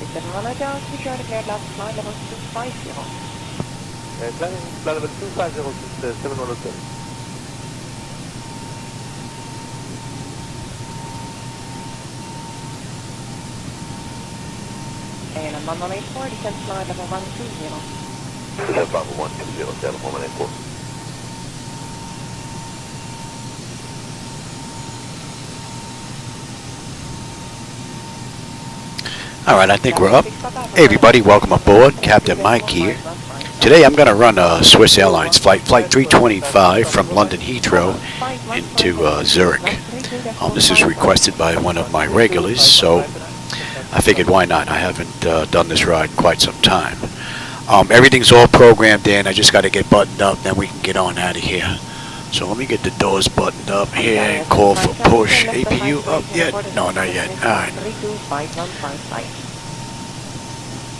Secure declared last flight level 250. Climbing flight level 250 to 7107. And on 1184, descend flight level 120. Descend flight level 120, Seattle 1184. All right, I think we're up. Hey everybody, welcome aboard. Captain Mike here. Today I'm going to run a Swiss Airlines flight 325 from London Heathrow into Zurich. This is requested by one of my regulars, so I figured why not. I haven't done this ride in quite some time. Everything's all programmed in. I just got to get buttoned up, then we can get on out of here. So let me get the doors buttoned up here and call for push. APU up yet? No, not yet. Alright.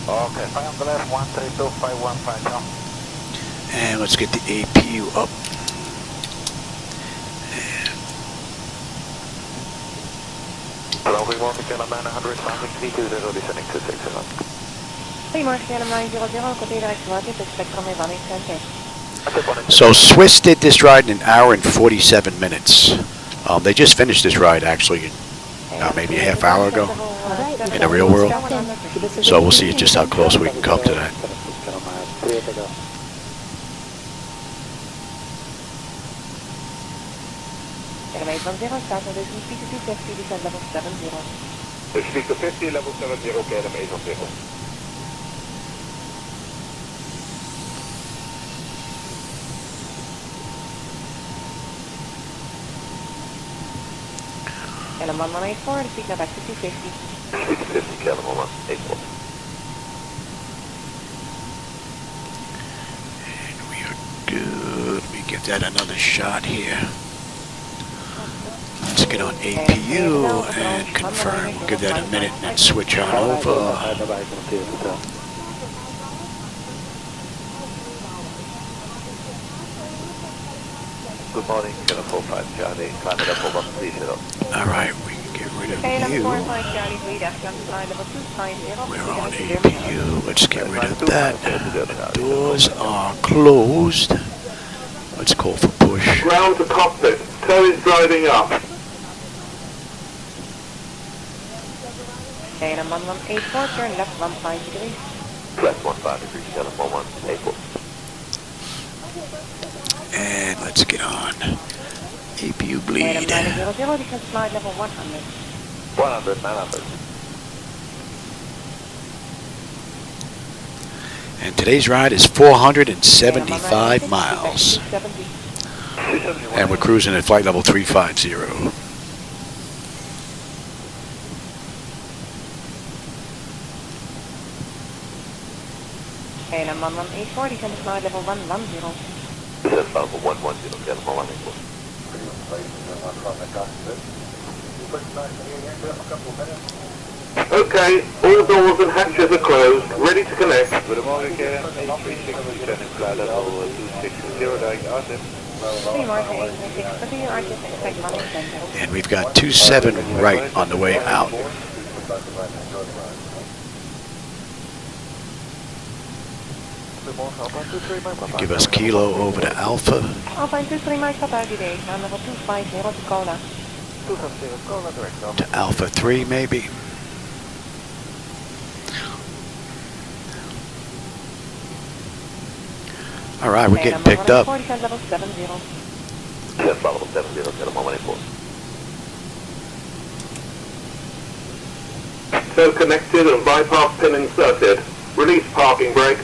Okay, 5 on the left, 132.515 now. And let's get the APU up. Hello, we want to get a man 100, landing 320, descending to 60. Goedemorgen, KLM 900, côté direct market, expect from a running center. So Swiss did this ride in an hour and 47 minutes. They just finished this ride actually maybe a half hour ago in the real world. So we'll see just how close we can come to that. Speak to 50, level 70, KLM 810. KLM 1184, speak now back to 250. Speak to 50, KLM 1184. And we are good. Let me give that another shot here. Let's get on APU and confirm. We'll give that a minute and then switch on over. Good morning, KLM 45 Charlie, climb it up over, please hit up. Alright, we can get rid of KLM you. 45 Charlie, lead after flight level 250. We're on APU. Let's get rid of that. The doors are closed. Let's call for push. Ground to cockpit. Tow is driving up. KLM 1184, turn left 15 degrees. Left 15 degrees, KLM 1184. And let's get on APU bleed. KLM 900, descend flight level 100. 100, 900. And today's ride is 475 miles. And we're cruising at flight level 350. KLM 1184, descend flight level 110. Descend flight level 110, KLM 1184. Okay, all doors and hatches are closed. Ready to connect. Good morning, KLM 836, descending flight level 260, direct Artem. Goedemorgen, 836, continue Artem, expect running center. And we've got 27 right on the way out. Give us Kilo over to Alpha. Alpha 23 Mike Papa today, on level 250 to Cola. 250, Cola, direct Artem. To Alpha 3 maybe. Alright, we're getting picked up. Descend level 70. Descend flight level 70, KLM 1184. Tow connected and bypass pin inserted. Release parking brake.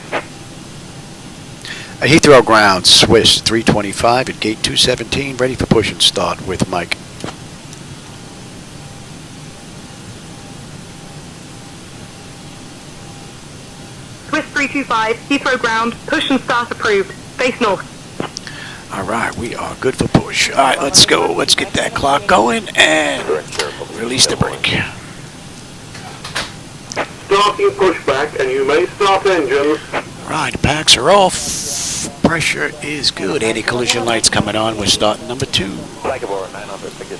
Heathrow ground, Swiss 325 at gate 217, ready for push and start with Mike. Swiss 325, Heathrow ground, push and start approved. Face north. Alright, we are good for push. Alright, let's go. Let's get that clock going and release the brake. Starting pushback and you may start engines. Right, the packs are off. Pressure is good. Anti-collision lights coming on. We're starting number 2. Flag aboard 900, thank you.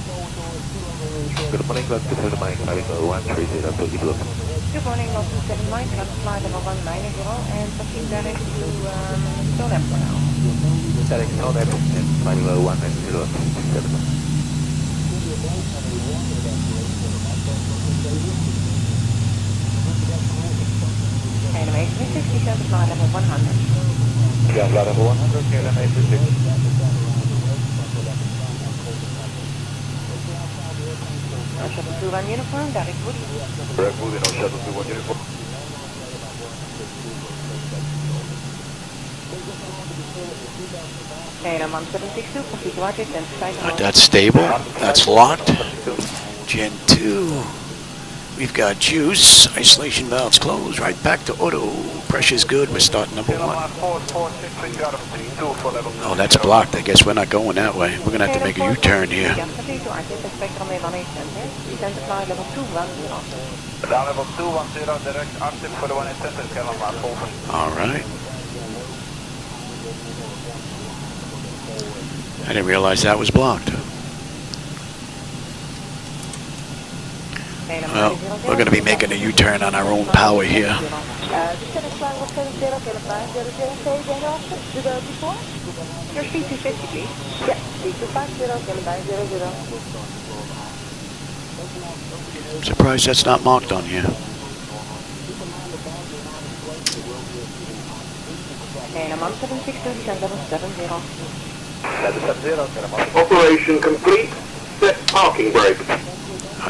Good morning, London 7 Mike, flight level 130 to EGLL. Good morning, London 7 Mike, flight level 190 and proceed direct to Stonehead for now. Direct Stonehead and flight level 190. KLM 836, descend to flight level 100. Yeah, flight level 100, KLM 836. Shuttle 21 uniform, direct Woody. Direct Woody, no shuttle 21 uniform. KLM 1762, proceed to RJ 10 side. That's stable. That's locked. Gen 2. We've got juice. Isolation valves closed. Right back to auto. Pressure's good. We're starting number 1. Oh, that's blocked. I guess we're not going that way. We're going to have to make a U-turn here. All right. I didn't realize that was blocked. Well, we're going to be making a U-turn on our own power here. Your speed 250, please. Yes, speed 250, I'm surprised that's not marked on here. KLM 1762, descend level 70. Operation complete. Set parking brake.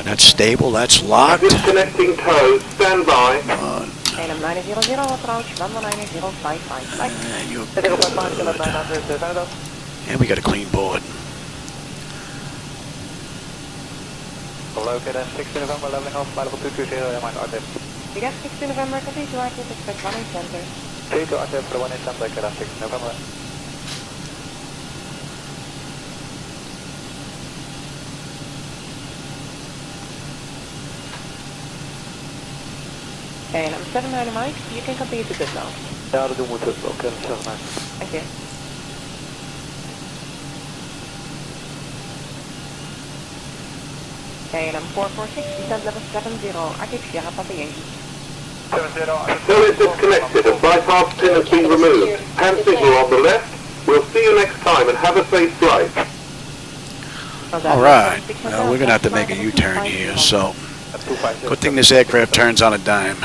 That's stable. That's locked. Disconnecting toes. Stand by. KLM 900, approach, London 9055. You're good. And we got a clean board. Okay, then 16 November, leveling off, flight level 220, and mind RTF. You got 16 November, complete to RTF, expect 1 in center. 3 to RTF for the 1 in center, KLM 16 November. KLM 79 Mike, you can continue to good now. Ja, dat doen we het ook, KLM 79. Thank you. KLM 446, descend level 70, active Sierra Papa Yankee. 70. Toe is disconnected and bypass pin has been removed. Hand signal on the left. We'll see you next time and have a safe flight. All right. Well, we're going to have to make a U-turn here, so good thing this aircraft turns on a dime.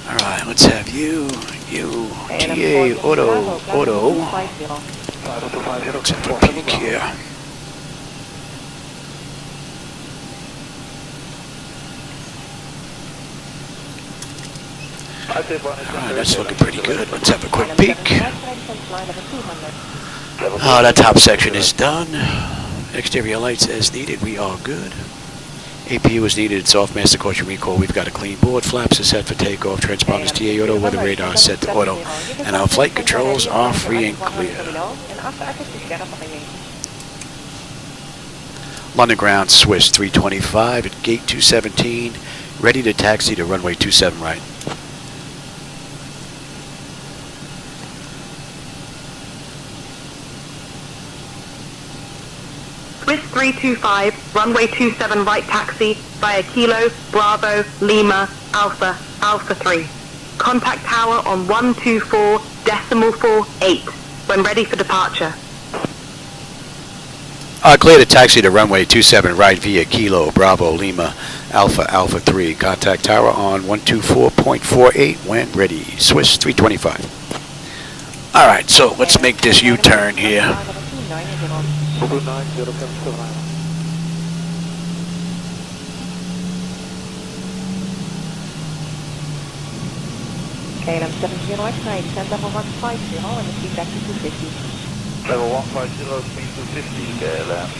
All right, let's have you, TA, auto. Let's have a peek here. Alright, that's looking pretty good. Let's have a quick peek. Oh, that top section is done. Exterior lights as needed. We are good. APU is needed. It's off. Master caution recall. We've got a clean board. Flaps are set for takeoff. Transponders TA auto. Weather radar is set to auto. And our flight controls are free and clear. London ground Swiss 325 at gate 217. Ready to taxi to runway 27 right. Swiss 325, runway 27 right taxi via Kilo, Bravo, Lima, Alpha, Alpha 3. Contact tower on 124.48 when ready for departure. Clear to taxi to runway 27 right via Kilo, Bravo, Lima, Alpha, Alpha 3. Contact tower on 124.48 when ready. Swiss 325. All right, so let's make this U-turn here. KLM 70 right side, descend level 150 and the speed back to 250. Level 150, speed 250, KLM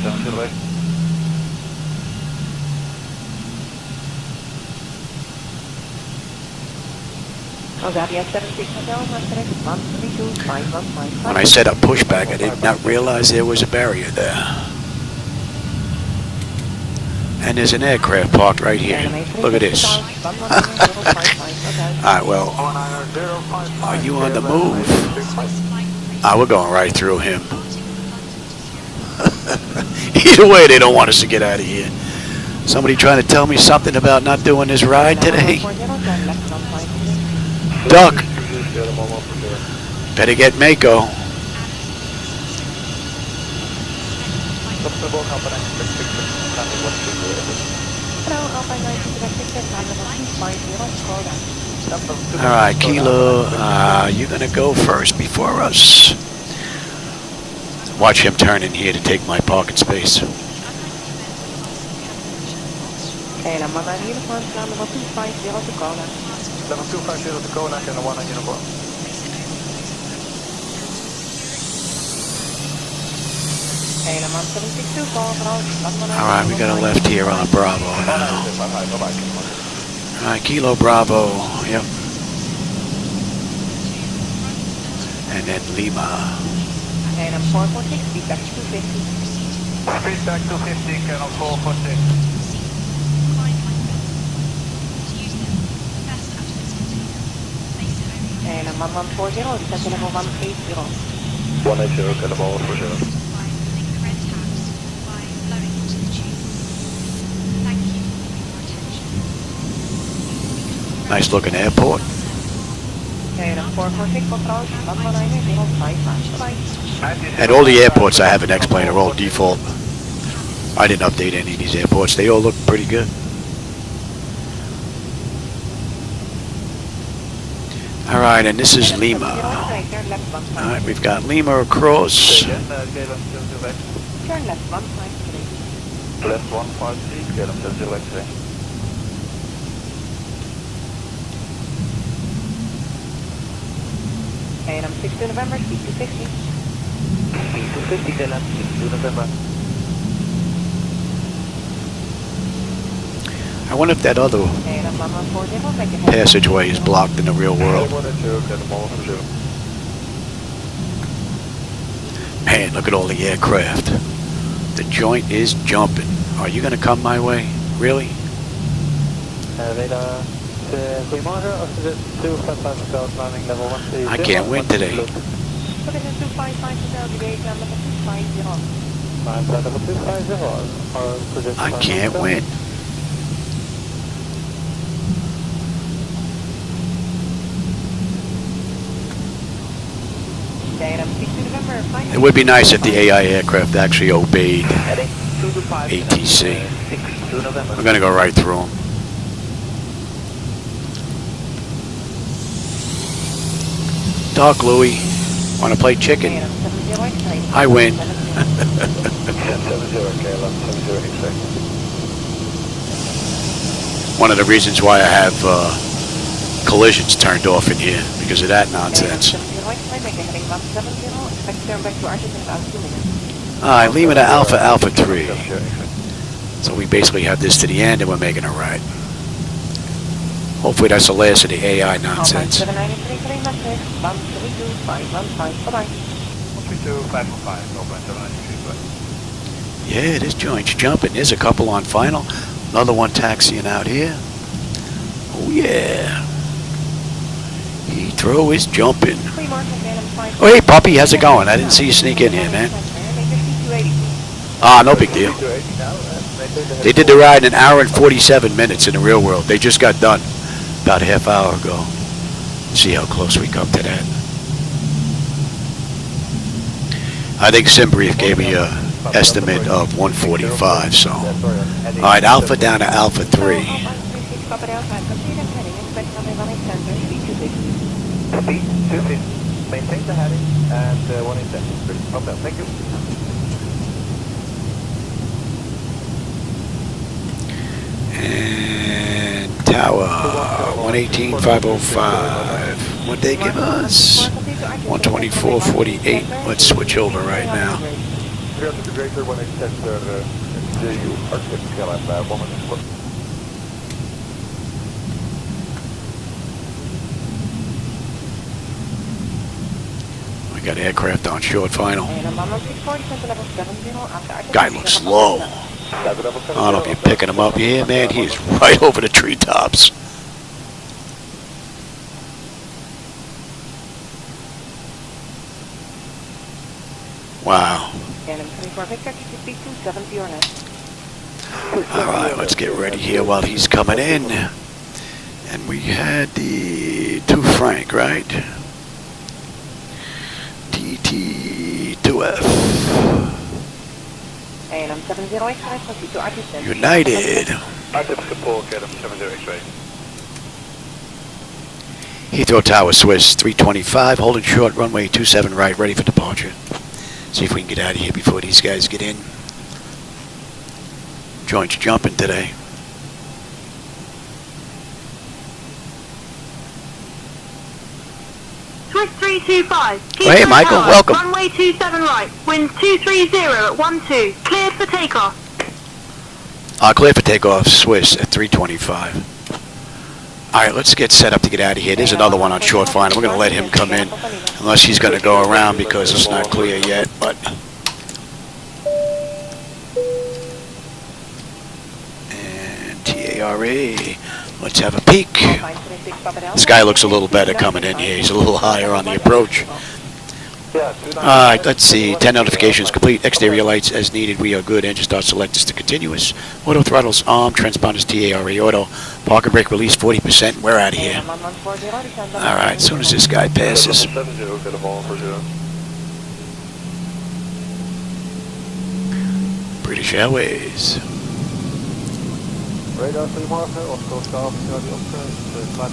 70 right. When I set up pushback, I did not realize there was a barrier there. And there's an aircraft parked right here. Look at this. Alright, well, are you on the move? We're going right through him. Either way, they don't want us to get out of here. Somebody trying to tell me something about not doing this ride today? Duck. Better get Mako. Alright, Kilo, you're gonna go first before us. Watch him turn in here to take my parking space. And I'm on uniform, level 250 to Kona. Level 250 to Kona and 1 on uniform. And I'm on 762 call. Alright, we got a left here on Bravo now. Alright, Kilo Bravo, yep. And then Lima. And I'm 446, feedback 250. Feedback 250, Channel 446. And I'm on 140, descent to level 180. 180, Channel 140. Nice looking airport. And I'm 446, approach, 119, bye-bye. At all the airports I have an X-plane are all default. I didn't update any of these airports. They all look pretty good. Alright, and this is Lima. Alright, we've got Lima across. Turn left 153. Left 153, get them to 0X-ray. And I'm 6 to November, speed 250. Speed 250, get them 6 to November. I wonder if that other And I'm on 140, make it passageway is blocked in the real world. Man, look at all the aircraft. The joint is jumping. Are you going to come my way? Really? I can't win today. So this is 255 today, level 250. I can't win. It would be nice if the AI aircraft actually obeyed ATC. We're going to go right through them. Doc Louie, want to play chicken? I win. One of the reasons why I have collisions turned off in here, because of that nonsense. Alright, Lima to Alpha Alpha 3. So we basically have this to the end and we're making a right. Hopefully that's the last of the AI nonsense. Yeah, this joint's jumping. There's a couple on final. Another one taxiing out here. Oh yeah. Heathrow is jumping. Oh hey puppy, how's it going? I didn't see you sneak in here, man. Ah, no big deal. They did the ride in 1 hour and 47 minutes in the real world. They just got done about a half hour ago. See how close we come to that. I think Simbrief gave me a estimate of 145, so. Alright, Alpha down to Alpha 3. Speed 250. Maintain the heading and 180. Okay, thank you. And Tower 118.505. What'd they give us? 124.48. Let's switch over right now. We got aircraft on short final. Guy looks low. I don't know if you're picking him up here, man. He's right over the treetops. Wow. And I'm 24 Victor, speak 270 or less. Alright, let's get ready here while he's coming in. And we had the 2 Frank, right? TT2F. And I'm 70 X-ray, proceed to Artistan. United. Active support, KLM 70 X-ray. Heathrow Tower, Swiss 325, holding short, runway 27 right, ready for departure. See if we can get out of here before these guys get in. Joint's jumping today. Swiss 325. Oh, hey, Michael, Tower, welcome. Runway 27 right. Wind 230 at 12. Cleared for takeoff. Clear for takeoff, Swiss at 325. Alright, let's get set up to get out of here. There's another one on short final. We're going to let him come in, unless he's going to go around because it's not clear yet, but... And TARA, let's have a peek. This guy looks a little better coming in here. He's a little higher on the approach. Alright, let's see. 10 notifications complete. Exterior lights as needed. We are good. Engine start selectors to continuous. Auto throttles armed. Transponders TARA auto. Parking brake release 40%. We're out of here. Alright, as soon as this guy passes. British Airways.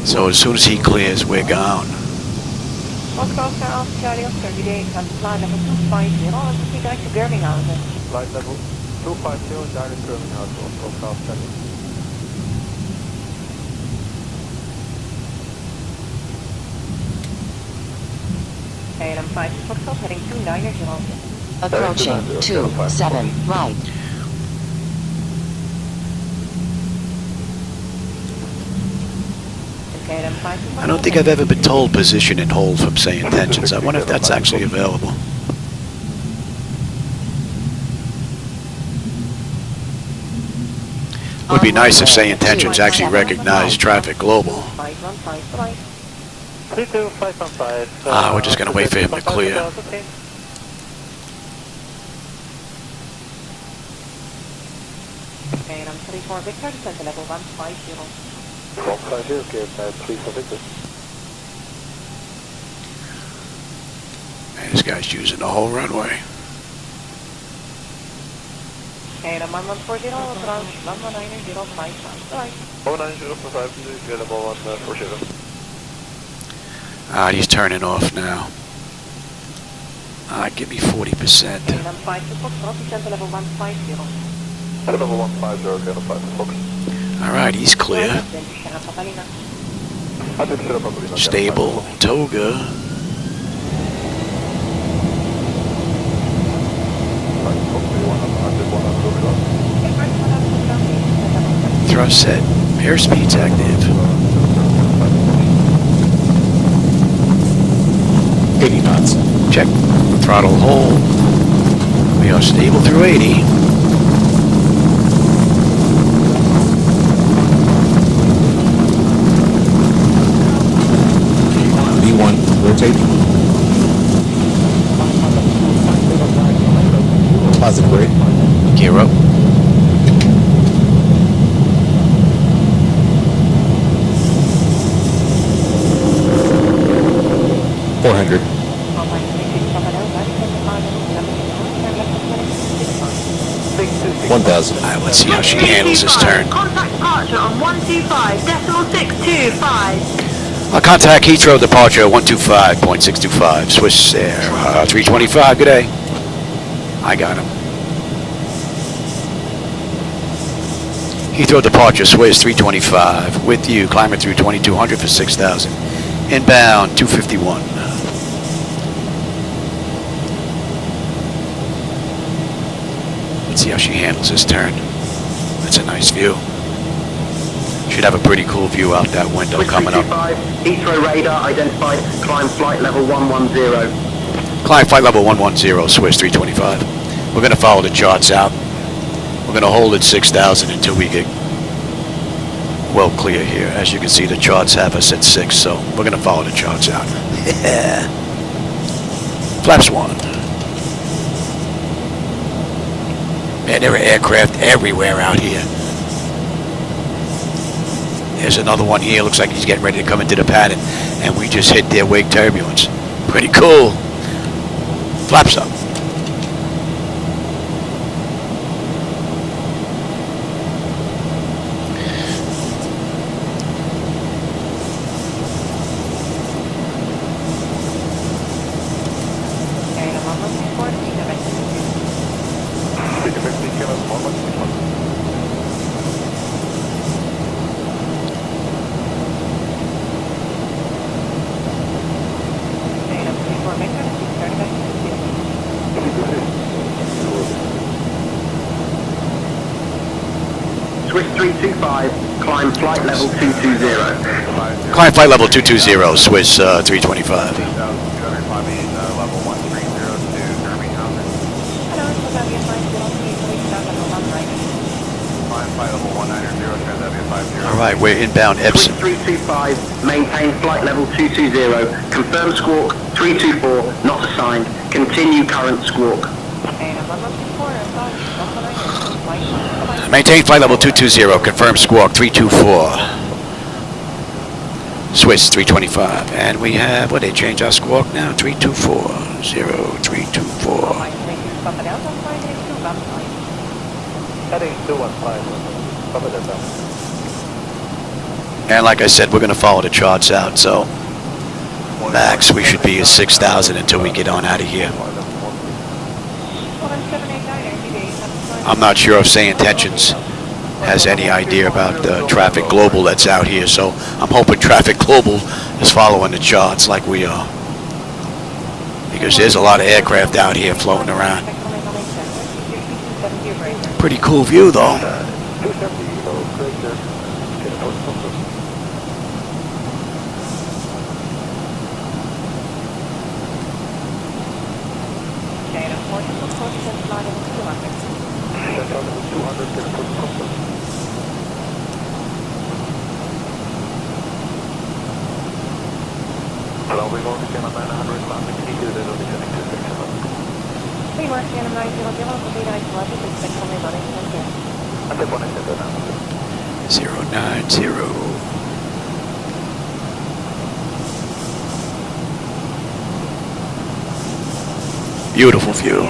So as soon as he clears, we're gone. Oscar Alpha Charlie Oscar, today can fly level 250 and proceed direct to Birmingham. Flight level 250, direct Birmingham, Oscar Alpha Charlie. And I'm 5 Foxtrot heading 290. Approaching 27 right. I don't think I've ever been told position and hold from SayIntentions. I wonder if that's actually available. Would be nice if SayIntentions actually recognized Traffic Global. We're just going to wait for him to clear. And I'm 34 Victor, descent to level 150. 150, give please for Victor. Man, this guy's using the whole runway. And I'm 1140, approach 190.5. Alright. 190.5, get level 140. He's turning off now. Give me 40%. And I'm 5 to Foxtrot, descent to level 150. Level 150, get 5 to Fox. Alright, he's clear. Stable, Toga. Thrust set, airspeed's active. 80 knots. Check, throttle hold. We are stable through 80. V1, rotate. Positive rate. Gear up. $400. 1,000. Alright, let's see how she handles this turn. Contact departure on 125.625. Contact Heathrow departure 125.625. Swiss Air 325. Good day. I got him. Heathrow departure Swiss 325. With you. Climbing through 2200 for 6,000. Inbound 251. Let's see how she handles this turn. That's a nice view. Should have a pretty cool view out that window coming up. Heathrow radar identified. Climb flight level 110. Climb flight level 110, Swiss 325. We're going to follow the charts out. We're going to hold at 6,000 until we get well clear here. As you can see, the charts have us at 6, so we're going to follow the charts out. Flaps 1. Man, there are aircraft everywhere out here. There's another one here. Looks like he's getting ready to come into the pattern. And we just hit their wake turbulence. Pretty cool. Flaps up. Swiss 325, climb flight level 220. Climb flight level 220, Swiss 325. All right, we're inbound Swiss Epsom. 325, maintain flight level 220, confirm squawk 324, not assigned, continue current squawk. Maintain flight level 220, confirm squawk 324. Swiss 325. And we have, what, they changed our squawk now? 324, 0324. Heading 215. And like I said, we're going to follow the charts out, so max, we should be at 6,000 until we get on out of here. I'm not sure if SayIntentions has any idea about the Traffic Global that's out here, so I'm hoping Traffic Global is following the charts like we are. Because there's a lot of aircraft out here floating around. Pretty cool view though. Hello, we're going to channel 900, landing Eagle, they're going to be turning to section 1. We're channel 900, London Heathrow, section 1, And the 1 is in the now. 090. Beautiful view.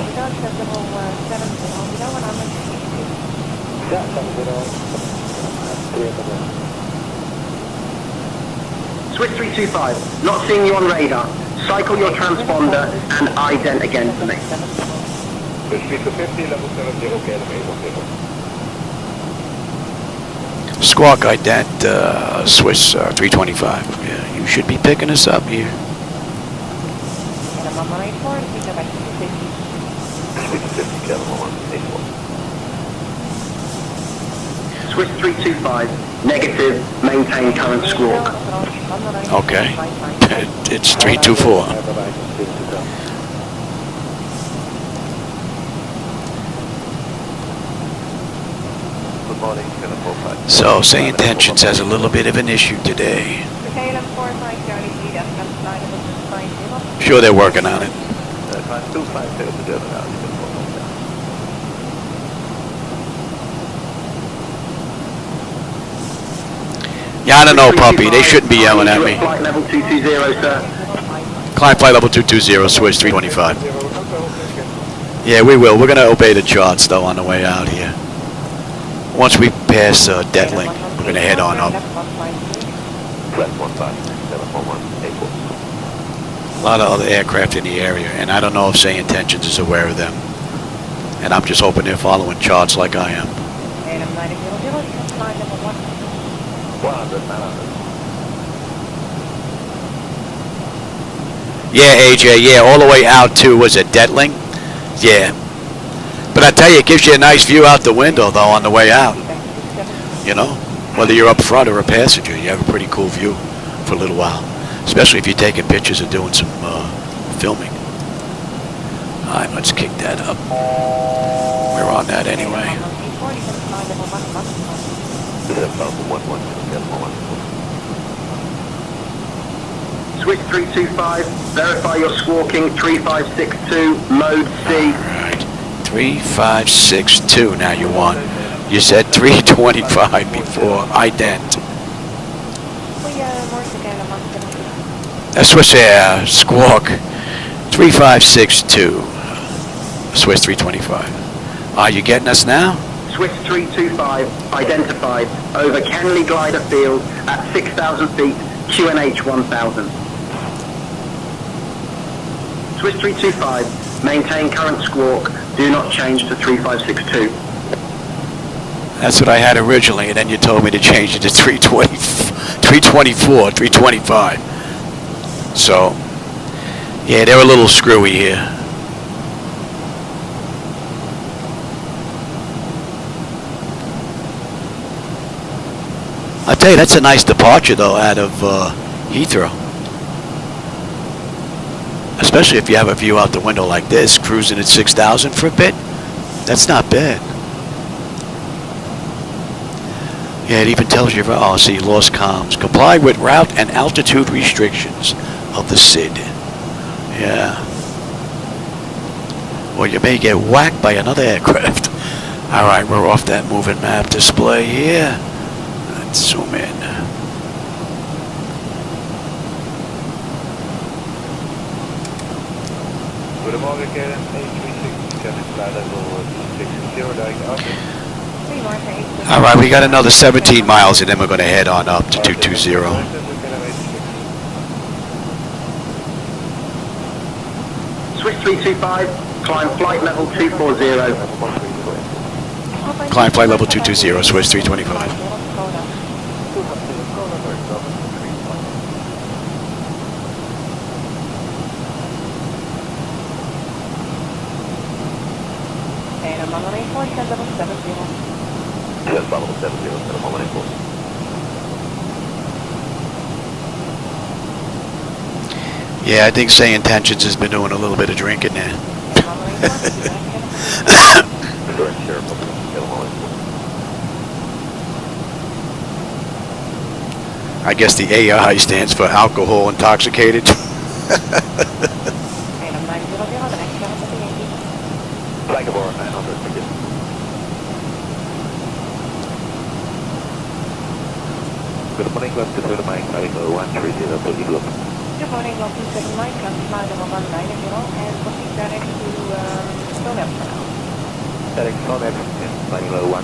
Swiss 325, not seeing you on radar. Cycle your transponder and ident again for me. Swiss 250, level 70, okay, Squawk ident, Swiss 325. Yeah, you should be picking us up here. Swiss 325, negative, maintain current squawk. Okay. It's 324. So SayIntentions has a little bit of an issue today. Sure, they're working on it. Yeah, I don't know, puppy. They shouldn't be yelling at me. Flight level 220, sir. Climb flight level 220, Swiss 325. Yeah, we will. We're going to obey the charts, though, on the way out here. Once we pass Detling, we're going to head on up. A lot of other aircraft in the area, and I don't know if SayIntentions is aware of them. And I'm just hoping they're following charts like I am. Yeah, AJ, yeah, all the way out to, was it Detling? Yeah. But I tell you, it gives you a nice view out the window, though, on the way out. You know, whether you're up front or a passenger, you have a pretty cool view for a little while. Especially if you're taking pictures and doing some filming. All right, let's kick that up. We're on that anyway. Swiss 325, verify your squawking 3562, mode C. All right, 3562. Now you want. You said 325 before. Ident. Goedemorgen, helemaal. That's Swiss Air Squawk 3562. Swiss 325. Are you getting us now? Swiss 325 identified over Kenley Glider Field at 6,000 feet, QNH 1000. Swiss 325, maintain current squawk, do not change to 3562. That's what I had originally, and then you told me to change it to 324, 325. So, yeah, they're a little screwy here. I'll tell you, that's a nice departure, though, out of Heathrow. Especially if you have a view out the window like this, cruising at 6,000 for a bit. That's not bad. Yeah, it even tells you, oh, see, lost comms. Comply with route and altitude restrictions of the SID. Yeah. Or you may get whacked by another aircraft. All right, we're off that moving map display here. Let's zoom in. Goedemorgen, KLM A360, flight level 260, All right, we got another 17 miles, and then we're going to head on up to 220. Swiss 325, climb flight level 240. Climb flight level 220, Swiss 325. Yes, level 70, Yeah, I think SayIntentions has been doing a little bit of drinking there. I guess the AI stands for alcohol intoxicated. Flag aboard 900, thank you. Good morning, left to the mic, flying 130 to EGLL. Good morning, welcome to the mic, flight level 190 and proceed direct to Stoneham for now. Direct Stoneham, flying low 190.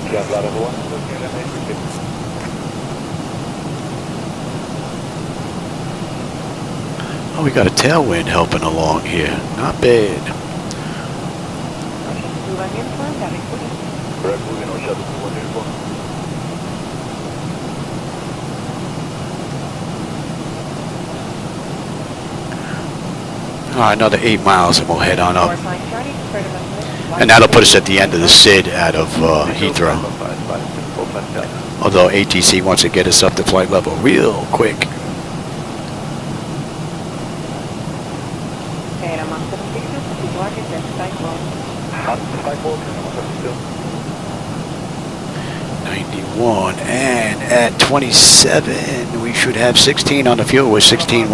Yeah, flight level 100, Oh, we got a tailwind helping along here. Not bad. Correct, moving on shuttle to 184. All right, another 8 miles, and we'll head on up. And that'll put us at the end of the SID out of Heathrow. Although ATC wants to get us up to flight level real quick. And at 27, we should have 16 on the fuel with 16.1.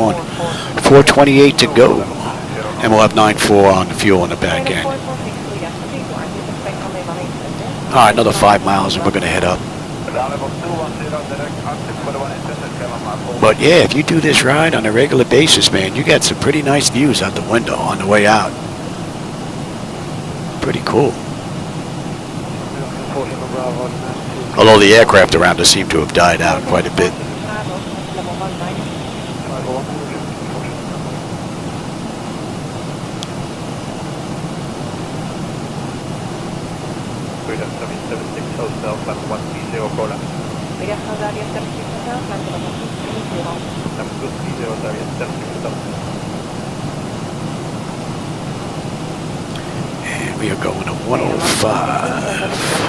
428 to go. And we'll have 9.4 on the fuel in the back end. All right, another 5 miles and we're going to head up. But yeah, if you do this ride on a regular basis, man, you got some pretty nice views out the window on the way out. Pretty cool. Although the aircraft around us seem to have died out quite a bit. And we are going to 105.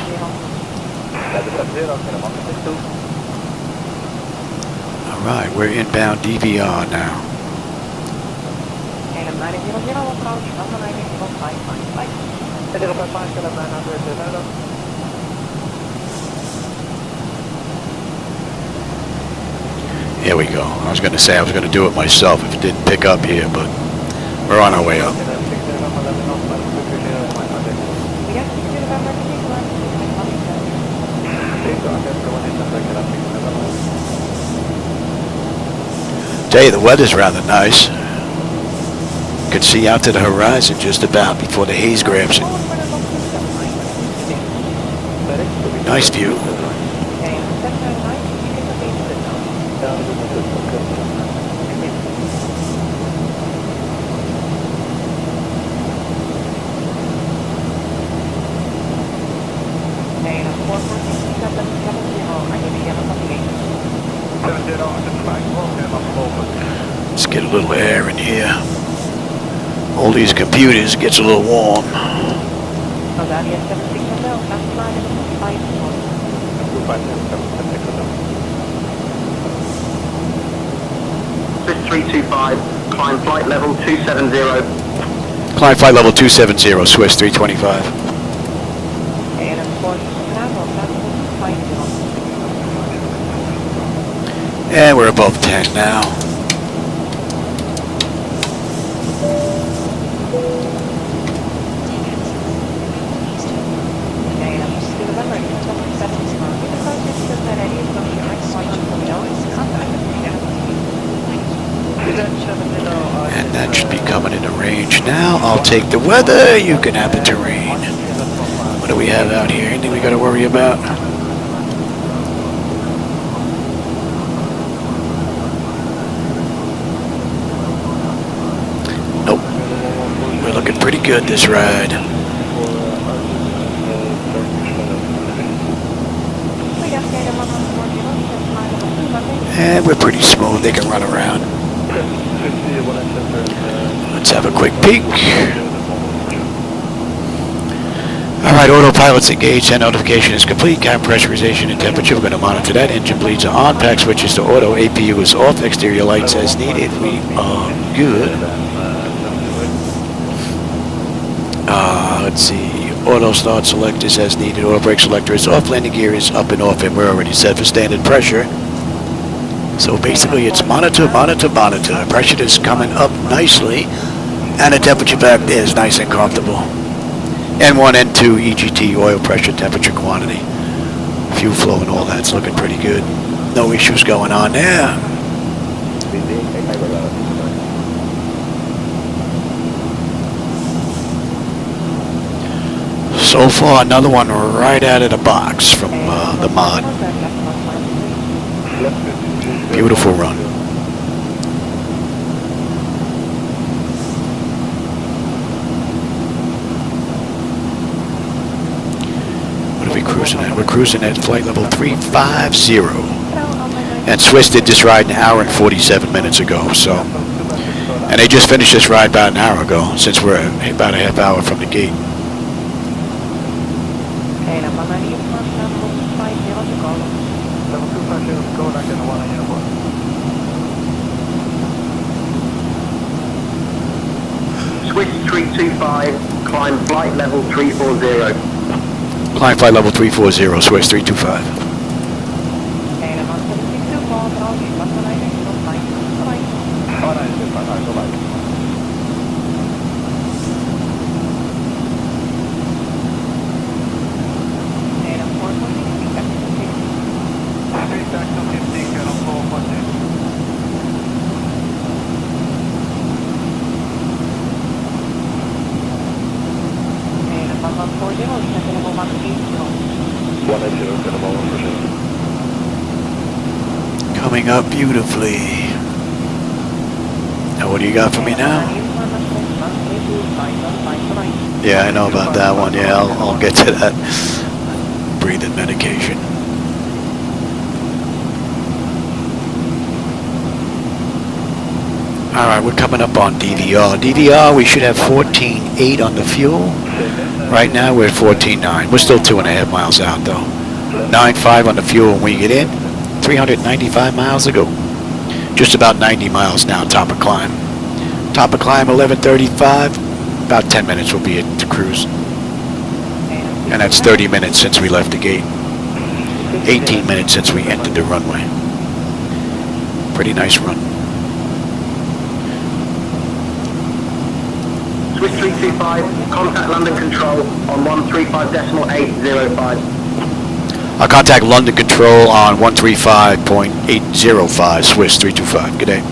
All right, we're inbound DVR now. Here we go. I was going to say I was going to do it myself if it didn't pick up here, but we're on our way up. Tell you, the weather's rather nice. You can see out to the horizon just about before the haze grabs it. Nice view. Let's get a little air in here. All these computers gets a little warm. Swiss 325, climb flight level 270. Climb flight level 270, Swiss 325. And we're above 10 now. And that should be coming into range now. I'll take the weather. You can have the terrain. What do we have out here? Anything we got to worry about? Nope. We're looking pretty good this ride. And we're pretty smooth. They can run around. Let's have a quick peek. Alright, autopilot's engaged and notification is complete. Cabin pressurization and temperature. We're going to monitor that. Engine bleeds are on. Pack switches to auto. APU is off. Exterior lights as needed. We are good. Let's see. Auto start selectors as needed. Auto brake selector is off. Landing gear is up and off, and we're already set for standard pressure. So basically it's monitor, monitor, monitor. Pressure is coming up nicely, and the temperature back there is nice and comfortable. N1, N2, EGT, oil pressure, temperature, quantity, fuel flow, and all that's looking pretty good. No issues going on there. So far, another one right out of the box from the mod. Beautiful run. What are we cruising at? We're cruising at flight level 350. And Swiss did this ride an hour and 47 minutes ago, so. And they just finished this ride about an hour ago, since we're about a half hour from the gate. Swiss 325, climb flight level 340. Climb flight level 340, Swiss 325. Coming up beautifully. Now what do you got for me now? Yeah, I know about that one. Yeah, I'll get to that. Breathing medication. Alright, we're coming up on DVR. DVR, we should have 14.8 on the fuel. Right now we're at 14.9. We're still 2.5 miles out though. 9.5 on the fuel when we get in. 395 miles to go. Just about 90 miles now, top of climb. Top of climb, 11:35. About 10 minutes we'll be at the cruise. And that's 30 minutes since we left the gate. 18 minutes since we entered the runway. Pretty nice run. Swiss 325, contact London Control on 135.805. I'll contact London Control on 135.805, Swiss 325. Good day.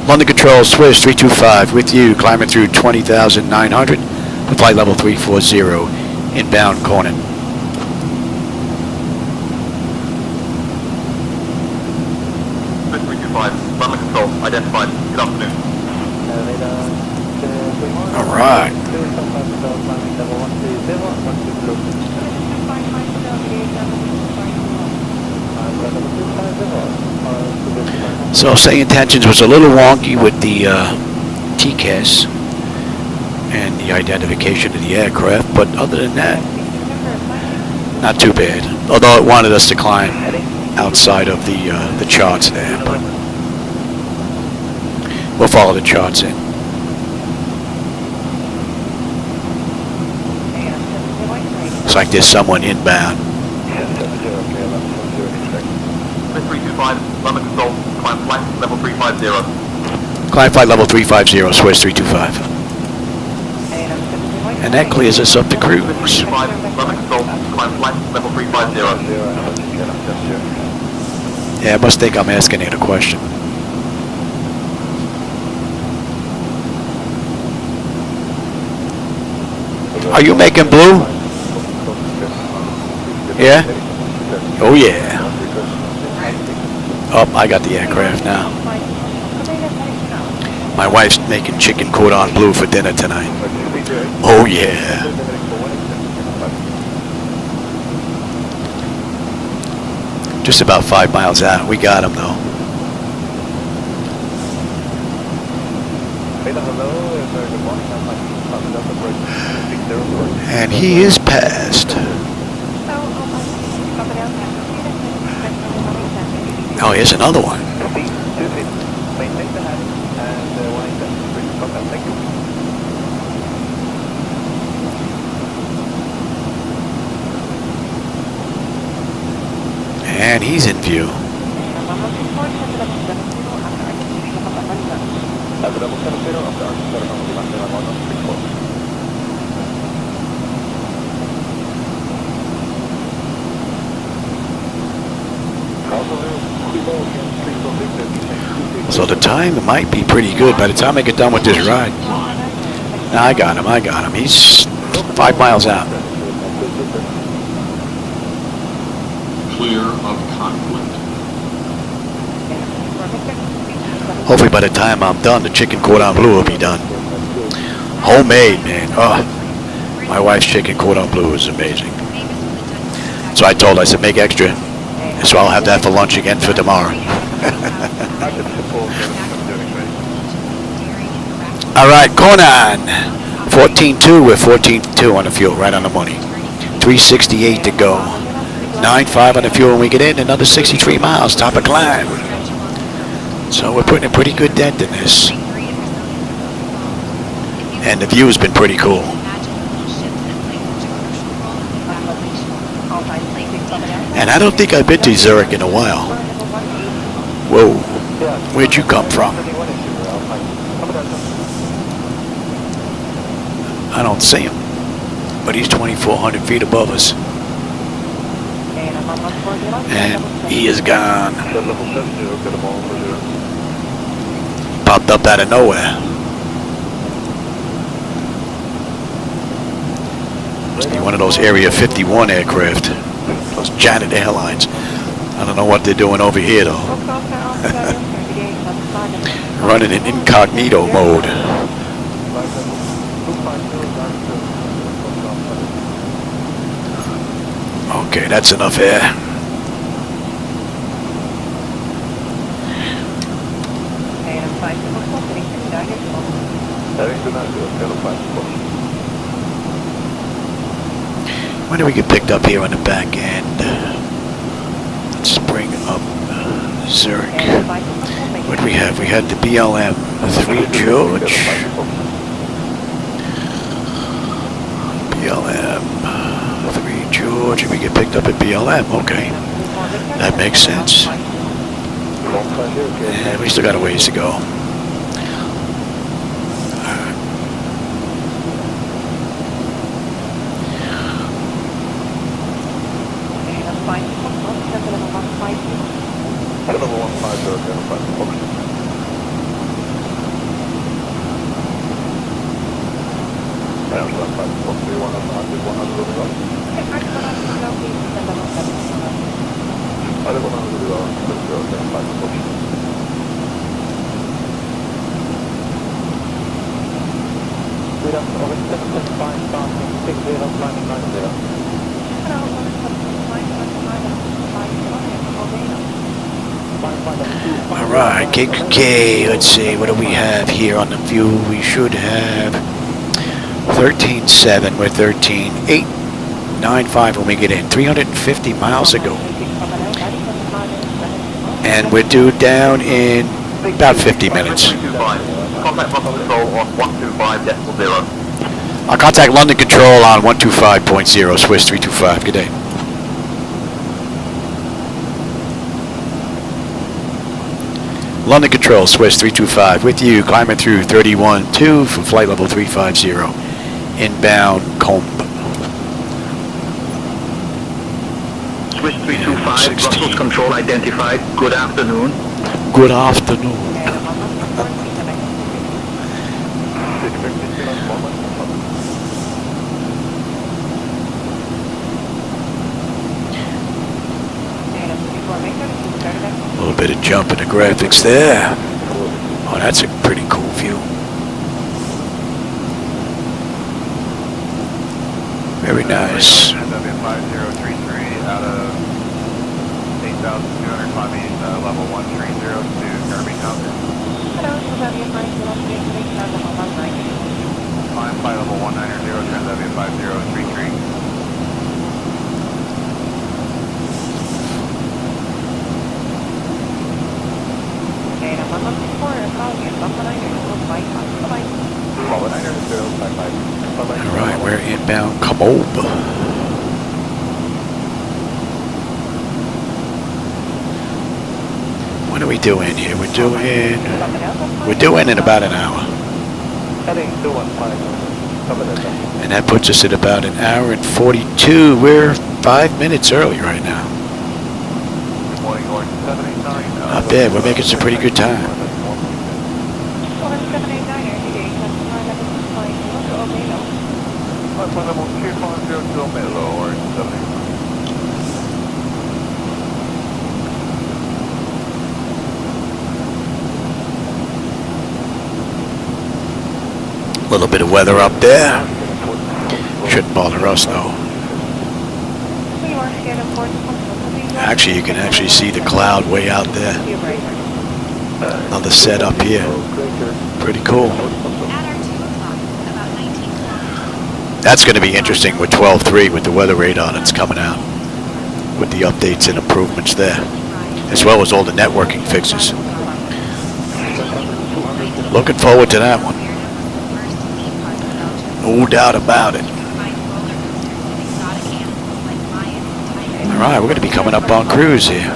London Control, Swiss 325, with you, climbing through 20,900, to flight level 340, inbound Conan. Swiss 325, London Control, identified. Good afternoon. All right. So SayIntentions was a little wonky with the TCAS and the identification of the aircraft, but other than that, not too bad. Although it wanted us to climb outside of the charts there, but we'll follow the charts in. Looks like there's someone inbound. Swiss 325, London Control, climb flight level 350. Climb flight level 350, Swiss 325. And that clears us up to cruise. Swiss 325, London Control, climb flight level 350. Yeah, I must think I'm asking it a question. Are you making blue? Yeah? Oh yeah. Oh, I got the aircraft now. My wife's making chicken cordon bleu for dinner tonight. Oh yeah. Just about 5 miles out. We got him though. And he is passed. Oh, here's another one. And he's in view. So the time might be pretty good by the time I get done with this ride. Nah, I got him. He's 5 miles out. Clear of conflict. Hopefully by the time I'm done, the chicken cordon bleu will be done. Homemade, man. Oh, my wife's chicken cordon bleu is amazing. So I told her, I said, make extra. So I'll have that for lunch again for tomorrow. All right, Conan. 14.2 with 14.2 on the fuel, right on the money. 368 to go. 9.5 on the fuel when we get in. Another 63 miles, top of climb. So we're putting a pretty good dent in this. And the view has been pretty cool. And I don't think I've been to Zurich in a while. Whoa, where'd you come from? I don't see him, but he's 2,400 feet above us. And he is gone. Popped up out of nowhere. Must be one of those Area 51 aircraft. Those Janet Airlines. I don't know what they're doing over here though. Running in incognito mode. Okay, that's enough air. When do we get picked up here on the back end? Let's bring up Zurich. What do we have? We had the BLM 3 George. BLM 3 George. Georgia, we get picked up at BLM. Okay, that makes sense. And we still got a ways to go. Alright, KQK, let's see, what do we have here on the view? We should have 13.7, we're 13.895 when we get in, 350 miles ago. And we're due down in about 50 minutes. Contact London Control on 125.0. I'll contact London Control on 125.0, Swiss 325, good day. London Control, Swiss 325, with you, climbing through 31.2 from flight level 350, inbound Combe. Swiss 325, Brussels Control identified. Good afternoon. Good afternoon. A little bit of jump in the graphics there. Oh, that's a pretty cool view. Very nice. SW5033 out of 8,200 feet, level 130 to Kirby Mountain. Climb by level 190, SW5033. Alright, we're inbound Kabob. What are we doing here? We're doing in about an hour. And that puts us at about an hour and 42. We're 5 minutes early right now. Not bad, we're making some pretty good time. A little bit of weather up there. Shouldn't bother us though. Actually, you can actually see the cloud way out there. Another set up here. Pretty cool. That's going to be interesting with 12.3 with the weather radar that's coming out. With the updates and improvements there. As well as all the networking fixes. Looking forward to that one. No doubt about it. Alright, we're going to be coming up on cruise here.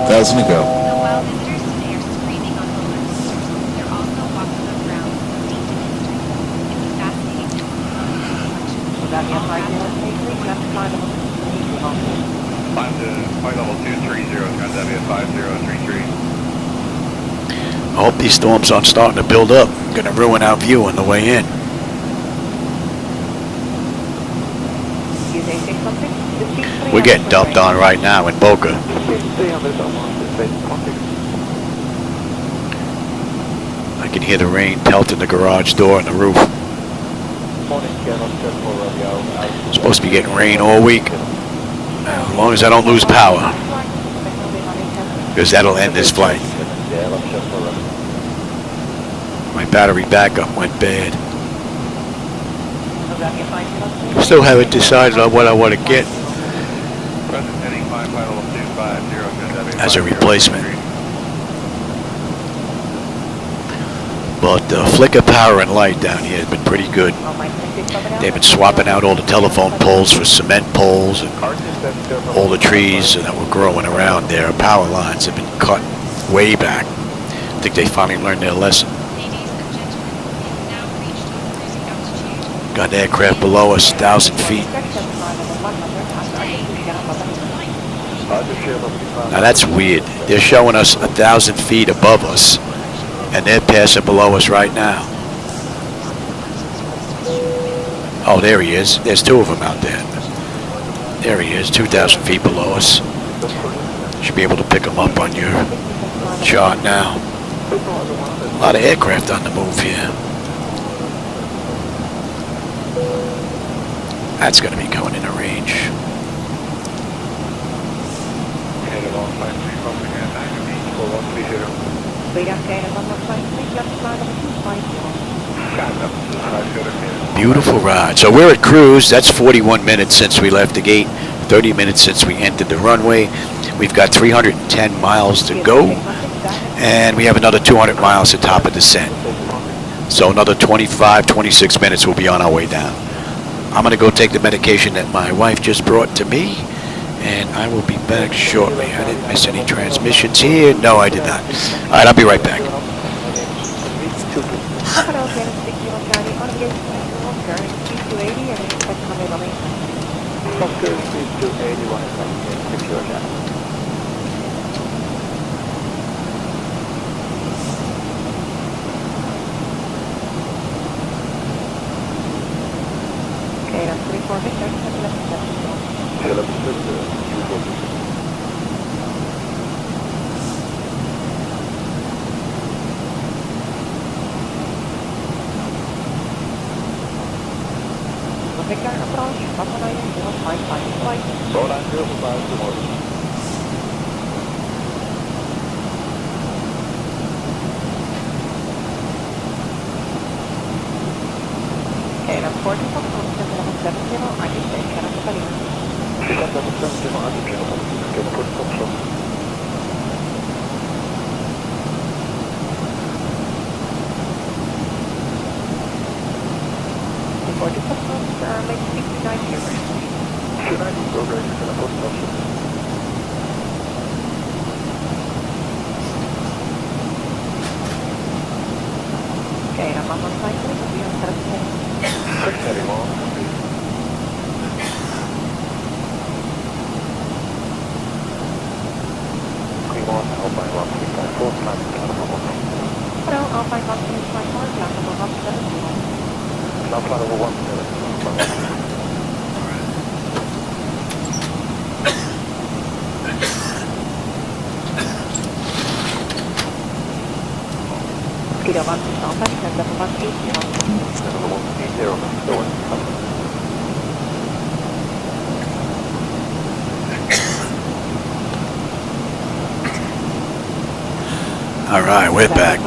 1,000 to go. Climb to flight level 230, SW5033. I hope these storms aren't starting to build up. Going to ruin our view on the way in. We're getting dumped on right now in Boca. I can hear the rain pelting the garage door and the roof. It's supposed to be getting rain all week. As long as I don't lose power. Because that'll end this flight. My battery backup went bad. Still haven't decided on what I want to get as a replacement. But the flicker power and light down here has been pretty good. They've been swapping out all the telephone poles for cement poles, and all the trees that were growing around there. Power lines have been cut way back. I think they finally learned their lesson. Got an aircraft below us, 1,000 feet. Now that's weird. They're showing us 1,000 feet above us, and they're passing below us right now. Oh, there he is. There's two of them out there. There he is, 2,000 feet below us. Should be able to pick him up on your chart now. A lot of aircraft on the move here. That's going to be going in a range. Beautiful ride. So we're at cruise. That's 41 minutes since we left the gate, 30 minutes since we entered the runway. We've got 310 miles to go, and we have another 200 miles to top of descent. So another 25, 26 minutes we'll be on our way down. I'm going to go take the medication that my wife just brought to me, and I will be back shortly. I didn't miss any transmissions here. No, I did not. All right, I'll be right back. Okay, that's 34 Victor. Victor approach, Papa 9055 flight. Boeing 9055 to Morgan. Okay, that's 40 from 770, I can take care of the balloon. 770, I can take care of the balloon. Make 69 here. 69 program, you're going to post option. Okay, I'm on flight, we'll be on 710. 6 long. Clean on, Alpine 134, time to Hello, Alpine 134, flight over 170. Now flight over 170. Kilo 180, level 180. Level 180, going. All right, we're back.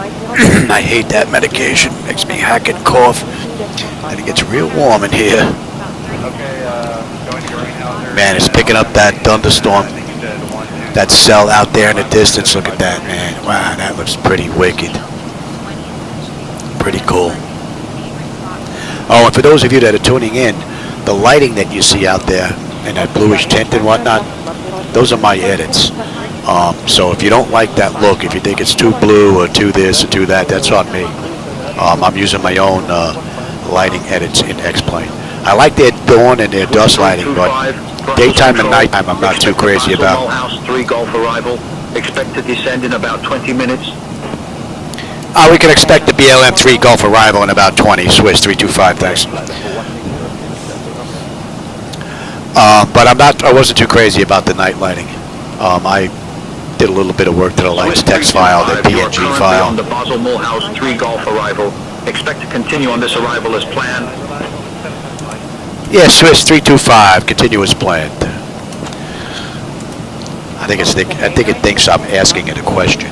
I hate that medication. Makes me hack and cough. And it gets real warm in here. Man, it's picking up that thunderstorm. That cell out there in the distance. Look at that, man. Wow, that looks pretty wicked. Pretty cool. Oh, and for those of you that are tuning in, the lighting that you see out there and that bluish tint and whatnot, those are my edits. So if you don't like that look, if you think it's too blue or too this or too that, that's on me. I'm using my own lighting edits in X-Plane. I like their dawn and their dusk lighting, but daytime and nighttime I'm not too crazy about. House 3 Golf arrival. Expect to descend in about 20 minutes. We can expect the BLM 3 Gulf arrival in about 20. Swiss 325, thanks. But I wasn't too crazy about the night lighting. I did a little bit of work to the lights text file, the PNG file. On the Basel Mulhouse 3 Golf arrival. Expect to continue on this arrival as planned. Yeah, Swiss 325, continue as planned. I think it thinks I'm asking it a question.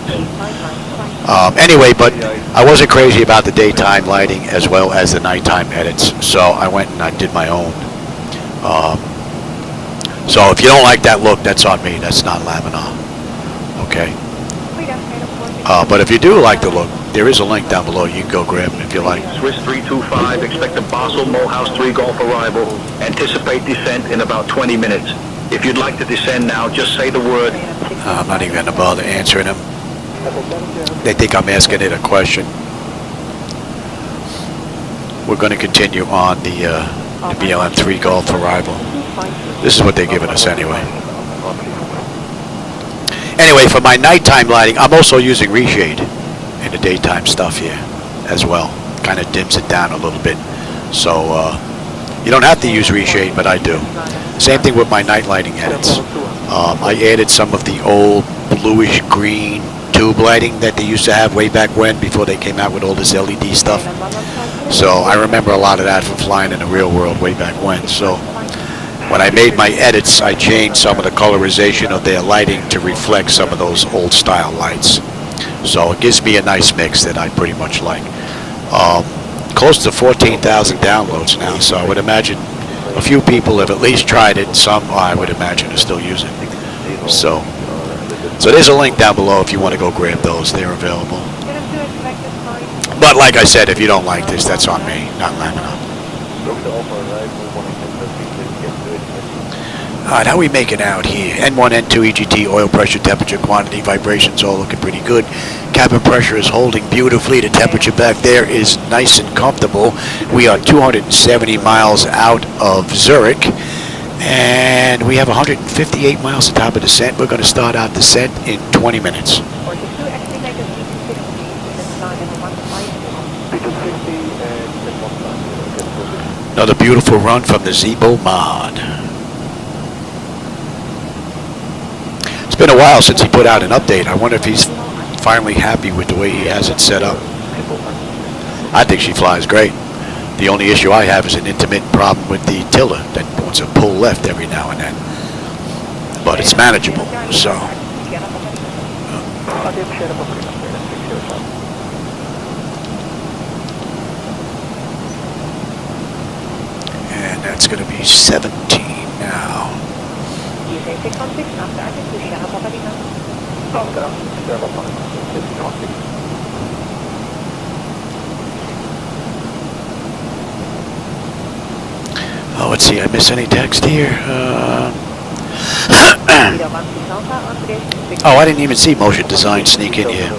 Anyway, but I wasn't crazy about the daytime lighting as well as the nighttime edits, so I went and I did my own. So if you don't like that look, that's on me. That's not Laminar. Okay. But if you do like the look, there is a link down below. You can go grab them if you like. Swiss 325, expect a Basel Mulhouse 3 Golf arrival. Anticipate descent in about 20 minutes. If you'd like to descend now, just say the word. I'm not even going to bother answering them. They think I'm asking it a question. We're going to continue on the BLM 3 Golf arrival. This is what they're giving us anyway. Anyway, for my nighttime lighting, I'm also using reshade in the daytime stuff here as well. Kind of dims it down a little bit. So you don't have to use reshade, but I do. Same thing with my night lighting edits. I added some of the old bluish green tube lighting that they used to have way back when, before they came out with all this LED stuff. So I remember a lot of that from flying in the real world way back when. So when I made my edits, I changed some of the colorization of their lighting to reflect some of those old style lights. So it gives me a nice mix that I pretty much like. Close to 14,000 downloads now, so I would imagine a few people have at least tried it. Some, I would imagine, are still using it. So there's a link down below if you want to go grab those. They're available. But like I said, if you don't like this, that's on me, not Laminate. Alright, how are we making out here? N1, N2, EGT, oil pressure, temperature, quantity, vibrations, all looking pretty good. Cabin pressure is holding beautifully. The temperature back there is nice and comfortable. We are 270 miles out of Zurich, and we have 158 miles to top of descent. We're going to start out descent in 20 minutes. Another beautiful run from the ZiboMod. It's been a while since he put out an update. I wonder if he's finally happy with the way he has it set up. I think she flies great. The only issue I have is an intermittent problem with the tiller that wants to pull left every now and then. But it's manageable, so. And that's going to be 17 now. Oh, let's see, I miss any text here? Oh, I didn't even see motion design sneak in here.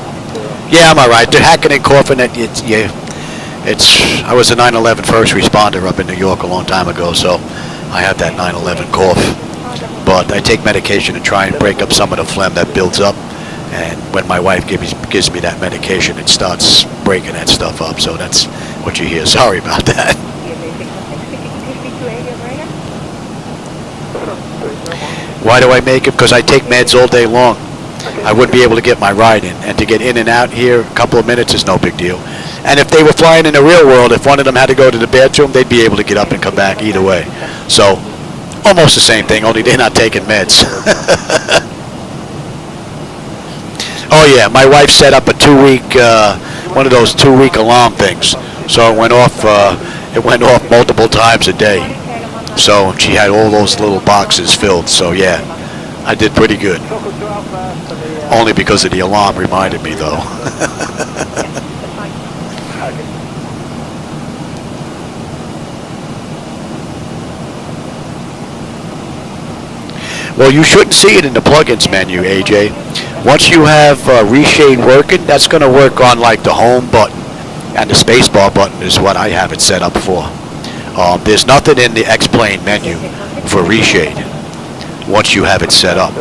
Yeah, I'm alright. They're hacking and coughing at it. Yeah, I was a 9/11 first responder up in New York a long time ago, so I have that 9/11 cough. But I take medication to try and break up some of the phlegm that builds up. And when my wife gives me that medication, it starts breaking that stuff up. So that's what you hear. Sorry about that. Why do I make it? Because I take meds all day long. I wouldn't be able to get my ride in. And to get in and out here, a couple of minutes is no big deal. And if they were flying in the real world, if one of them had to go to the bathroom, they'd be able to get up and come back either way. So almost the same thing, only they're not taking meds. Oh yeah, my wife set up a 2-week, one of those 2-week alarm things. So it went off multiple times a day. So she had all those little boxes filled. So yeah, I did pretty good. Only because of the alarm reminded me though. Well, you shouldn't see it in the plugins menu, AJ. Once you have reshade working, that's going to work on like the home button, and the spacebar button is what I have it set up for. There's nothing in the X-Plane menu for reshade once you have it set up.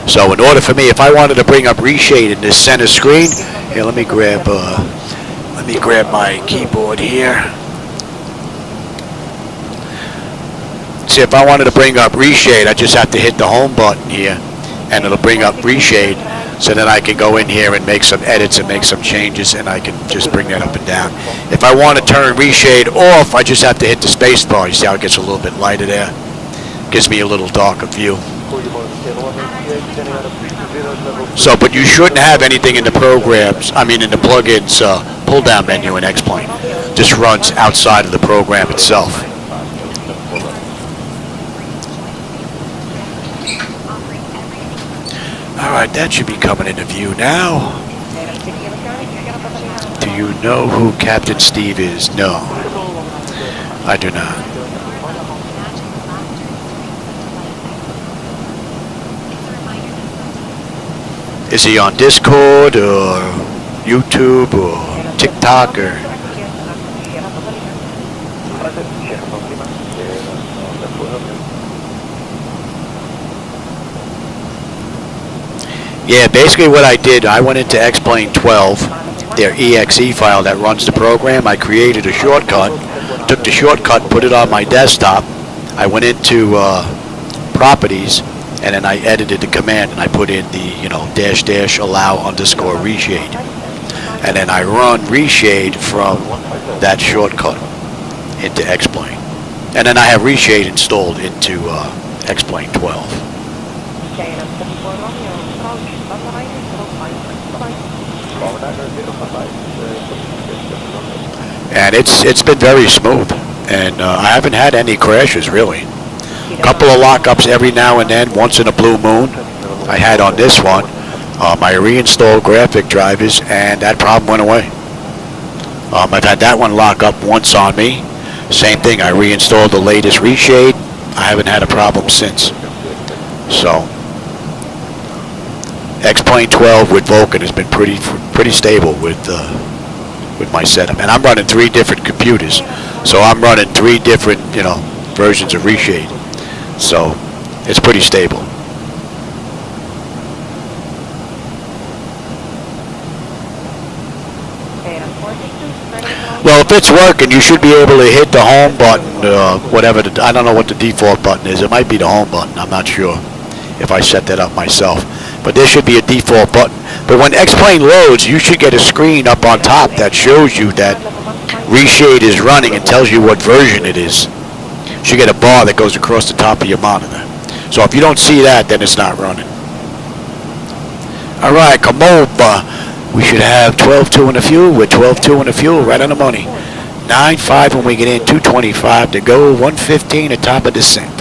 So in order for me, if I wanted to bring up reshade in this center screen, here, let me grab my keyboard here. See, if I wanted to bring up reshade, I just have to hit the home button here, and it'll bring up reshade. So then I can go in here and make some edits and make some changes, and I can just bring that up and down. If I want to turn reshade off, I just have to hit the space bar. You see how it gets a little bit lighter there? Gives me a little darker view. So, but you shouldn't have anything in the programs, in the plugins pull down menu in X-Plane. Just runs outside of the program itself. Alright, that should be coming into view now. Do you know who Captain Steve is? No, I do not. Is he on Discord or YouTube or TikTok or? Yeah, basically what I did, I went into X-Plane 12, their EXE file that runs the program. I created a shortcut, took the shortcut, put it on my desktop. I went into properties, and then I edited the command, and I put in the, -- allow _ reshade. And then I run reshade from that shortcut into X-Plane. And then I have reshade installed into X-Plane 12. And it's been very smooth, and I haven't had any crashes really. A couple of lockups every now and then, once in a blue moon. I had on this one. I reinstalled graphic drivers, and that problem went away. I've had that one lock up once on me. Same thing, I reinstalled the latest reshade. I haven't had a problem since. So X-Plane 12 with Vulkan has been pretty stable with my setup, and I'm running 3 different computers, so I'm running 3 different versions of reshade, so it's pretty stable. Well, if it's working, you should be able to hit the home button, whatever I don't know what the default button is. It might be the home button. I'm not sure if I set that up myself. But there should be a default button. But when X-Plane loads, you should get a screen up on top that shows you that reshade is running and tells you what version it is. You should get a bar that goes across the top of your monitor. So if you don't see that, then it's not running. All right, come on. We should have 12.2 in the fuel. We're 12.2 in the fuel, right on the money. 9.5 when we get in, 2.25 to go, 1.15 at top of descent.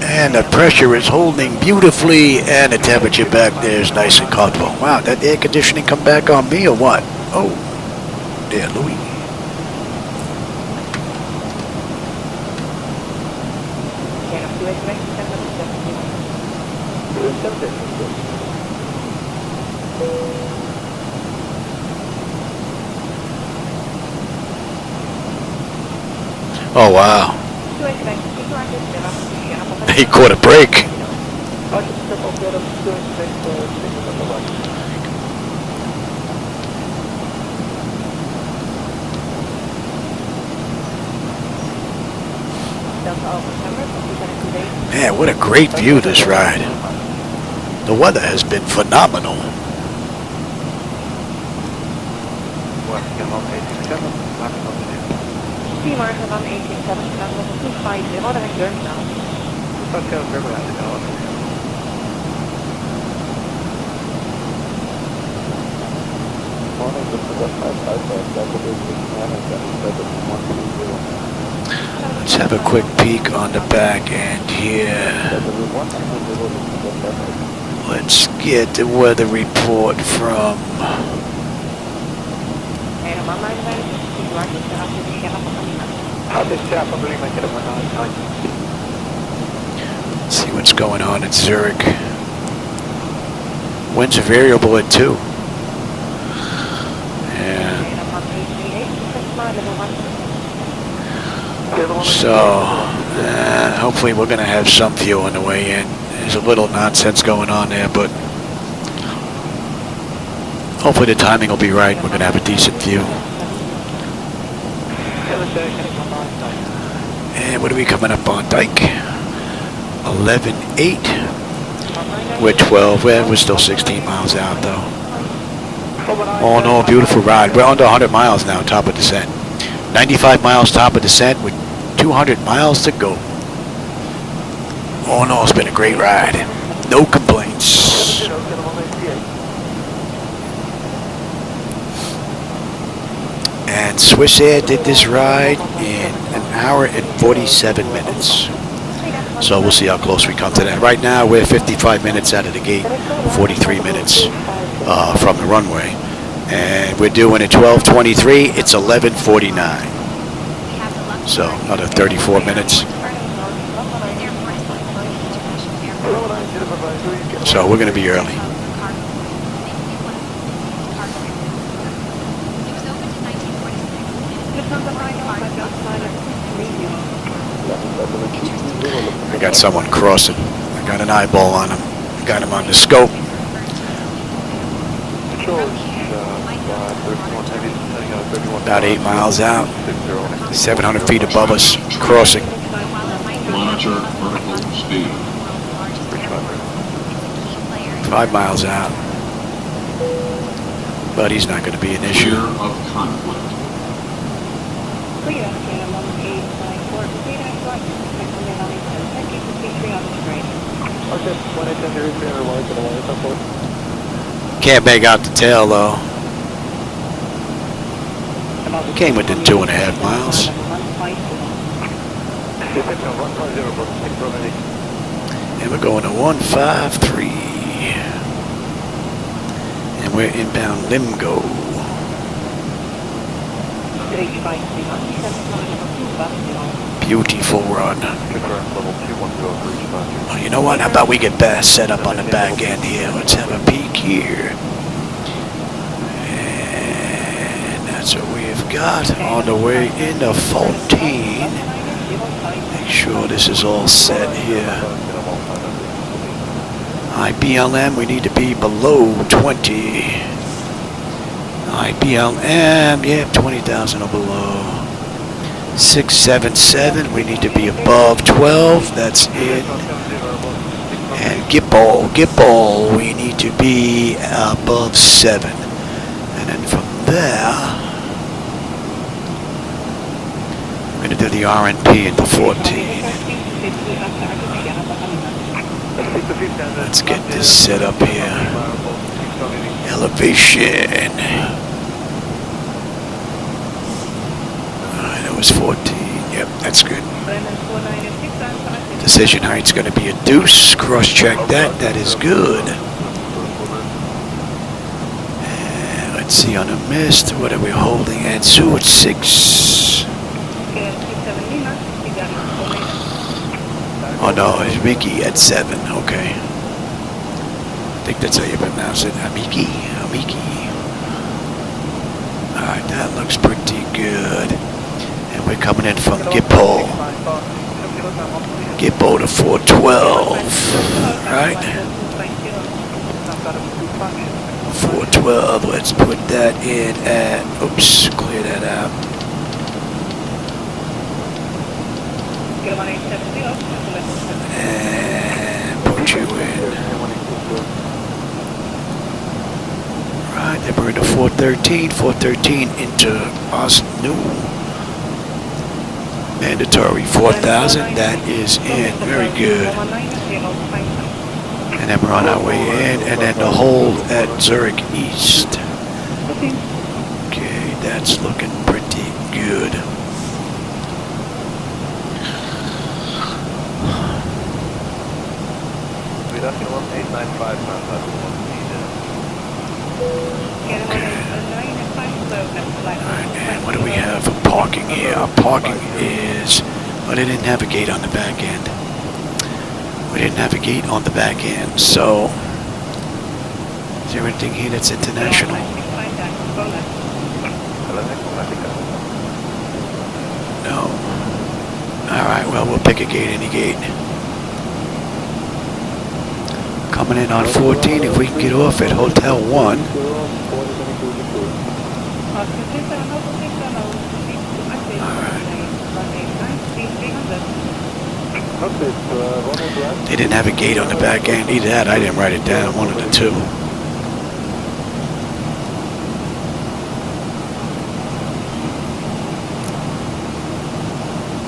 And the pressure is holding beautifully, and the temperature back there is nice and comfortable. Wow, that air conditioning come back on me or what? Oh, dear Louis. Oh, wow. He caught a break. Man, what a great view this ride. The weather has been phenomenal. Let's have a quick peek on the back end here. Let's get the weather report from see what's going on at Zurich. Winds are variable at 2. So, hopefully we're going to have some fuel on the way in. There's a little nonsense going on there, but hopefully the timing will be right. We're going to have a decent view. And what are we coming up on, Dyke? 11.8. We're 12. We're still 16 miles out, though. Oh, no, beautiful ride. We're under 100 miles now, top of descent. 95 miles top of descent with 200 miles to go. Oh no, it's been a great ride. No complaints. And Swiss Air did this ride in 1 hour and 47 minutes. So we'll see how close we come to that. Right now we're 55 minutes out of the gate, 43 minutes from the runway. And we're doing it 12:23. It's 11:49. So another 34 minutes. So we're going to be early. I got someone crossing. I got an eyeball on him. Got him on the scope. About 8 miles out. 700 feet above us. Crossing. Monitor vertical speed. 5 miles out. But he's not going to be an issue. Clear of conflict. Can't make out the tail though. Came within 2.5 miles. And we're going to 153. And we're inbound Limgo. Beautiful run. Oh, you know what? How about we get set up on the back end here? Let's have a peek here. And that's what we've got on the way into 14. Make sure this is all set here. IBLM, we need to be below 20. IBLM, yeah, 20,000 or below. 677, we need to be above 12, that's it. And Gipol, we need to be above 7. And then from there, we're going to do the RNP into 14. Let's get this set up here. Elevation. That was 14. Yep, that's good. Decision height's going to be a deuce. Cross-check that. That is good. And let's see on the mist. What are we holding? And so it's 6. Oh no, it's Mickey at 7. Okay. I think that's how you pronounce it. Amiki. Alright, that looks pretty good. And we're coming in from Gippo. Gippo to 412. Right? 412. Let's put that in at. Oops, clear that out. And put you in. Right, then we're into 413. 413 into Osnu. Mandatory 4,000. That is in. Very good. And then we're on our way in. And then the hold at Zurich East. Okay, that's looking pretty good. Alright, and what do we have for parking here? Our parking is... Oh, they didn't have a gate on the back end. We didn't have a gate on the back end, so... Is there anything here that's international? No. Alright, well, we'll pick a gate, any gate. Coming in on 14, if we can get off at Hotel 1. They didn't have a gate on the back end. Either that, I didn't write it down, one of the two.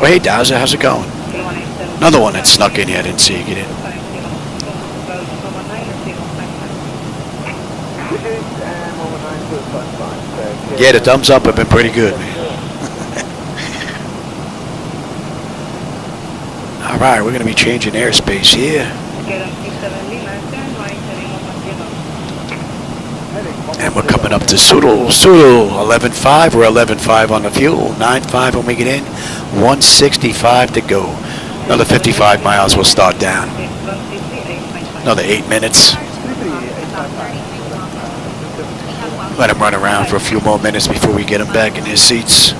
Oh, hey, Dowser, how's it going? Another one that snuck in here, I didn't see you get in. Yeah, the thumbs up have been pretty good, man. Alright, we're going to be changing airspace here. And we're coming up to Sudal. Sudal, 11.5. We're 11.5 on the fuel. 9.5 when we get in. 165 to go. Another 55 miles will start down. Another 8 minutes. Let him run around for a few more minutes before we get him back in his seats.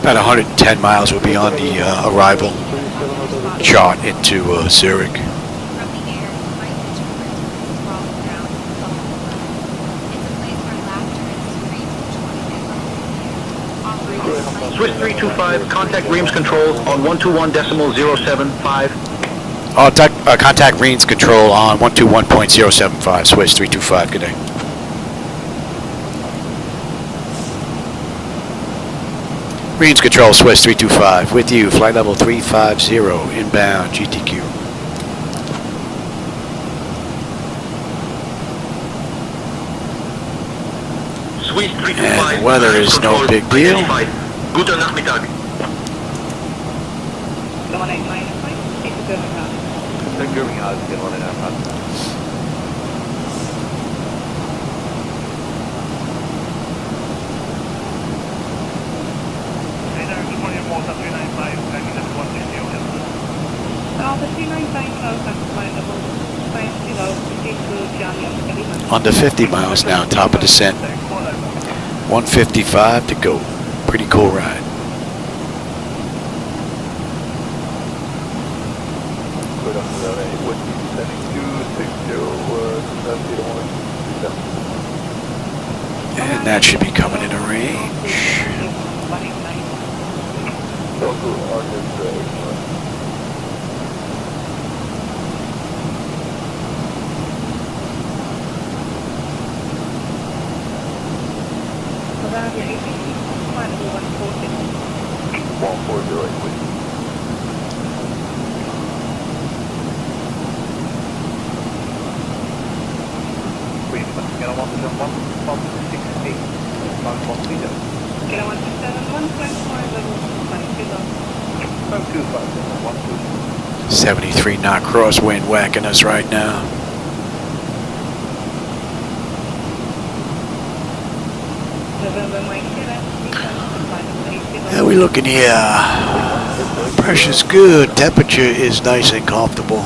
About 110 miles will be on the arrival chart into Zurich. Swiss 325, contact Reams control on 121.075. Contact Reams control on 121.075. Swiss 325, good day. Reams control, Swiss 325, with you, flight level 350, inbound GTQ. Swiss 325. And the weather is no big deal. Guten Nachmittag. Under 50 miles now, top of descent. 155 to go. Pretty cool ride. And that should be coming in a range. One 73 knot crosswind whacking us right now. How are we looking here? Pressure's good. Temperature is nice and comfortable.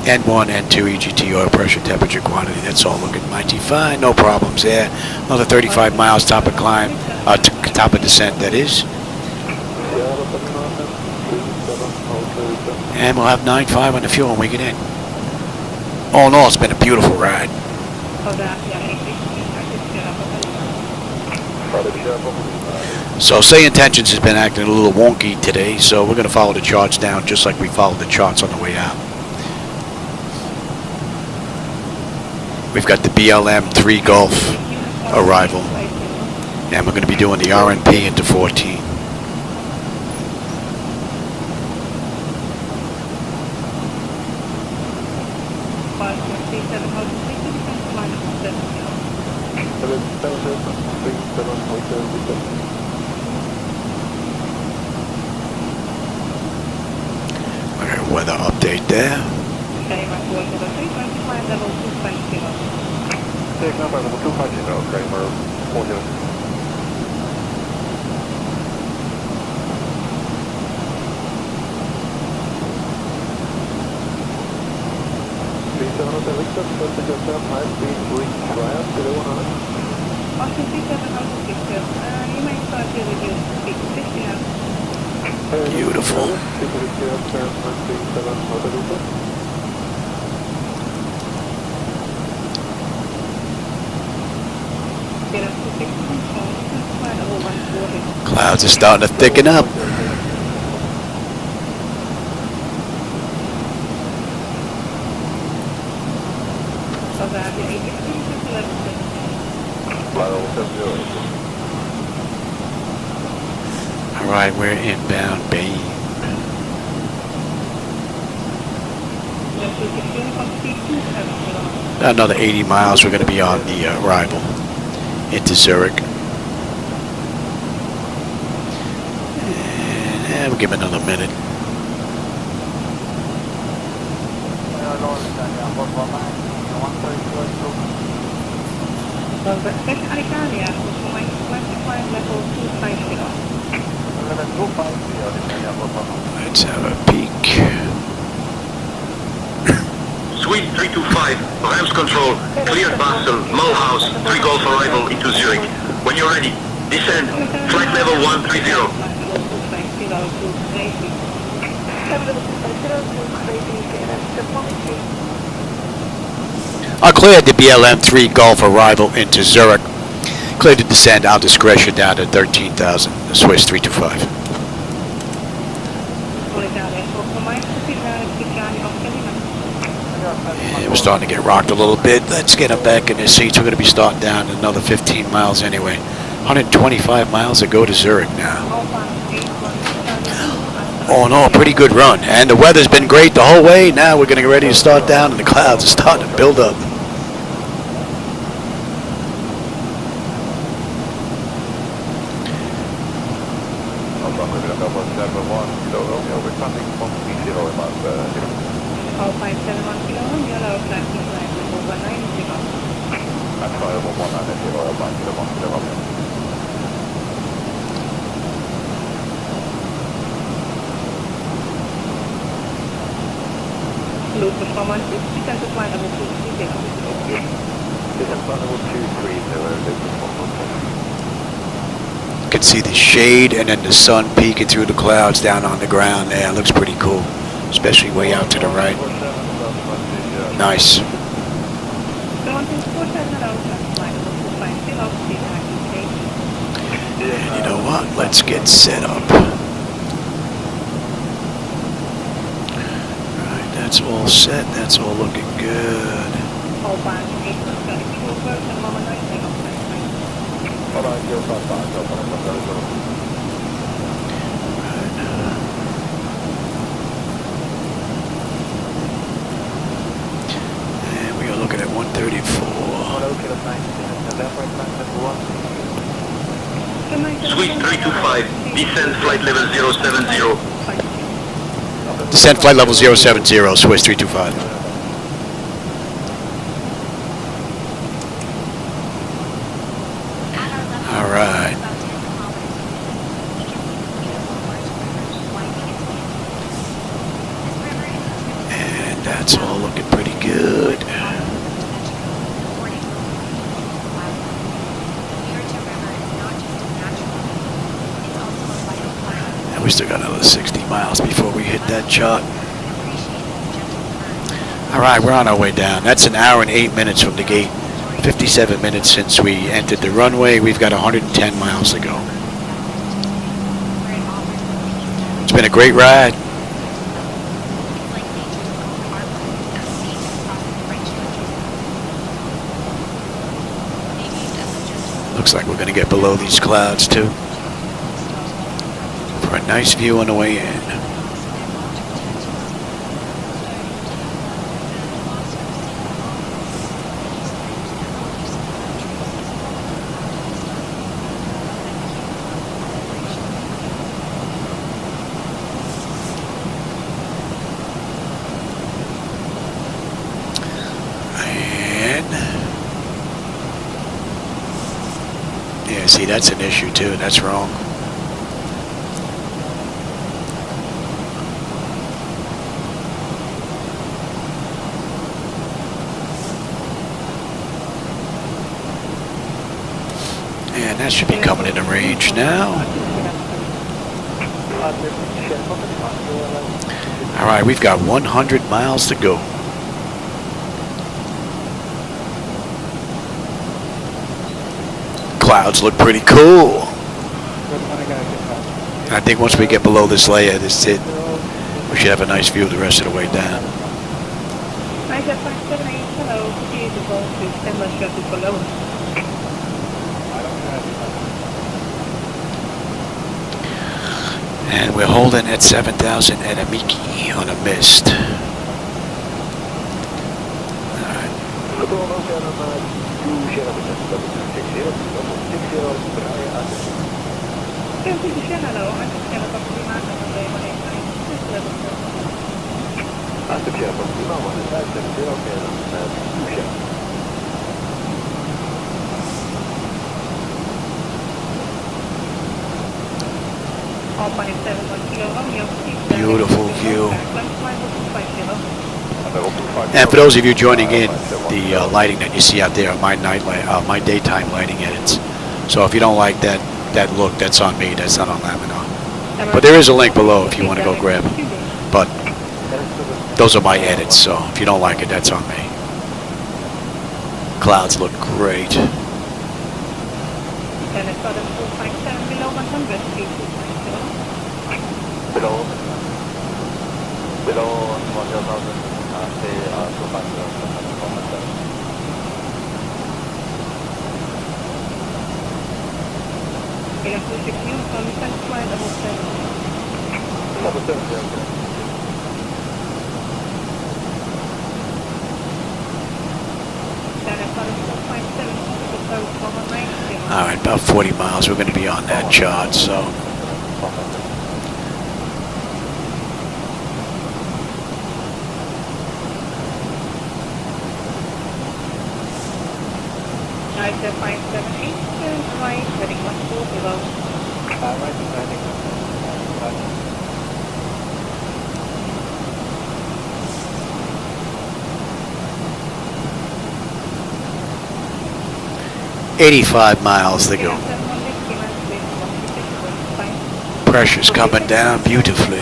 N1, N2, EGT, oil pressure, temperature, quantity. That's all looking mighty fine. No problems there. Another 35 miles top of climb, top of descent, that is. And we'll have 9.5 on the fuel when we get in. All in all, it's been a beautiful ride. So SayIntentions has been acting a little wonky today, so we're going to follow the charts down just like we followed the charts on the way out. We've got the BLM 3 Gulf arrival, and we're going to be doing the RNP into 14. Okay, weather update there. Take number 250, Kramer 40. Beautiful. Clouds are starting to thicken up. Alright, we're inbound Bain. Another 80 miles, we're going to be on the arrival into Zurich. And we'll give it another minute. Let's have a peek. Suite 325, Rams control, cleared Basel, Mulhouse, 3 Golf arrival into Zurich. When you're ready, descend, flight level 130. I cleared the BLM 3 Golf arrival into Zurich. Cleared to descend out discretion down to 13,000, the Swiss 325. And we're starting to get rocked a little bit. Let's get them back in their seats. We're going to be starting down another 15 miles anyway. 125 miles to go to Zurich now. Oh no, pretty good run. And the weather's been great the whole way. Now we're getting ready to start down and the clouds are starting to build up. You can see the shade and then the sun peeking through the clouds down on the ground there. It looks pretty cool, especially way out to the right. Nice. And you know what? Let's get set up. Alright, that's all set. That's all looking good. And we are looking at 134. Suite 325, descend flight level 070. Descent flight level 070, Swiss 325. All right. And that's all looking pretty good. And we still got another 60 miles before we hit that chart. All right, we're on our way down. That's an hour and 8 minutes from the gate. 57 minutes since we entered the runway. We've got 110 miles to go. It's been a great ride. Looks like we're going to get below these clouds too. For a nice view on the way in. Yeah, see, that's an issue too. That's wrong. And that should be coming into range now. All right, we've got 100 miles to go. Clouds look pretty cool. I think once we get below this layer, this is it. We should have a nice view the rest of the way down. And we're holding at 7,000 at Amiki on a mist. Beautiful view. And for those of you joining in, the lighting that you see out there are my my daytime lighting edits. So if you don't like that look, that's on me. That's not on Laminar. But there is a link below if you want to go grab it. But those are my edits, so if you don't like it, that's on me. Clouds look great. Below 1,000, say 2,500. Alright, about 40 miles. We're going to be on that chart, so. Right, 85 miles to go. Pressure's coming down beautifully.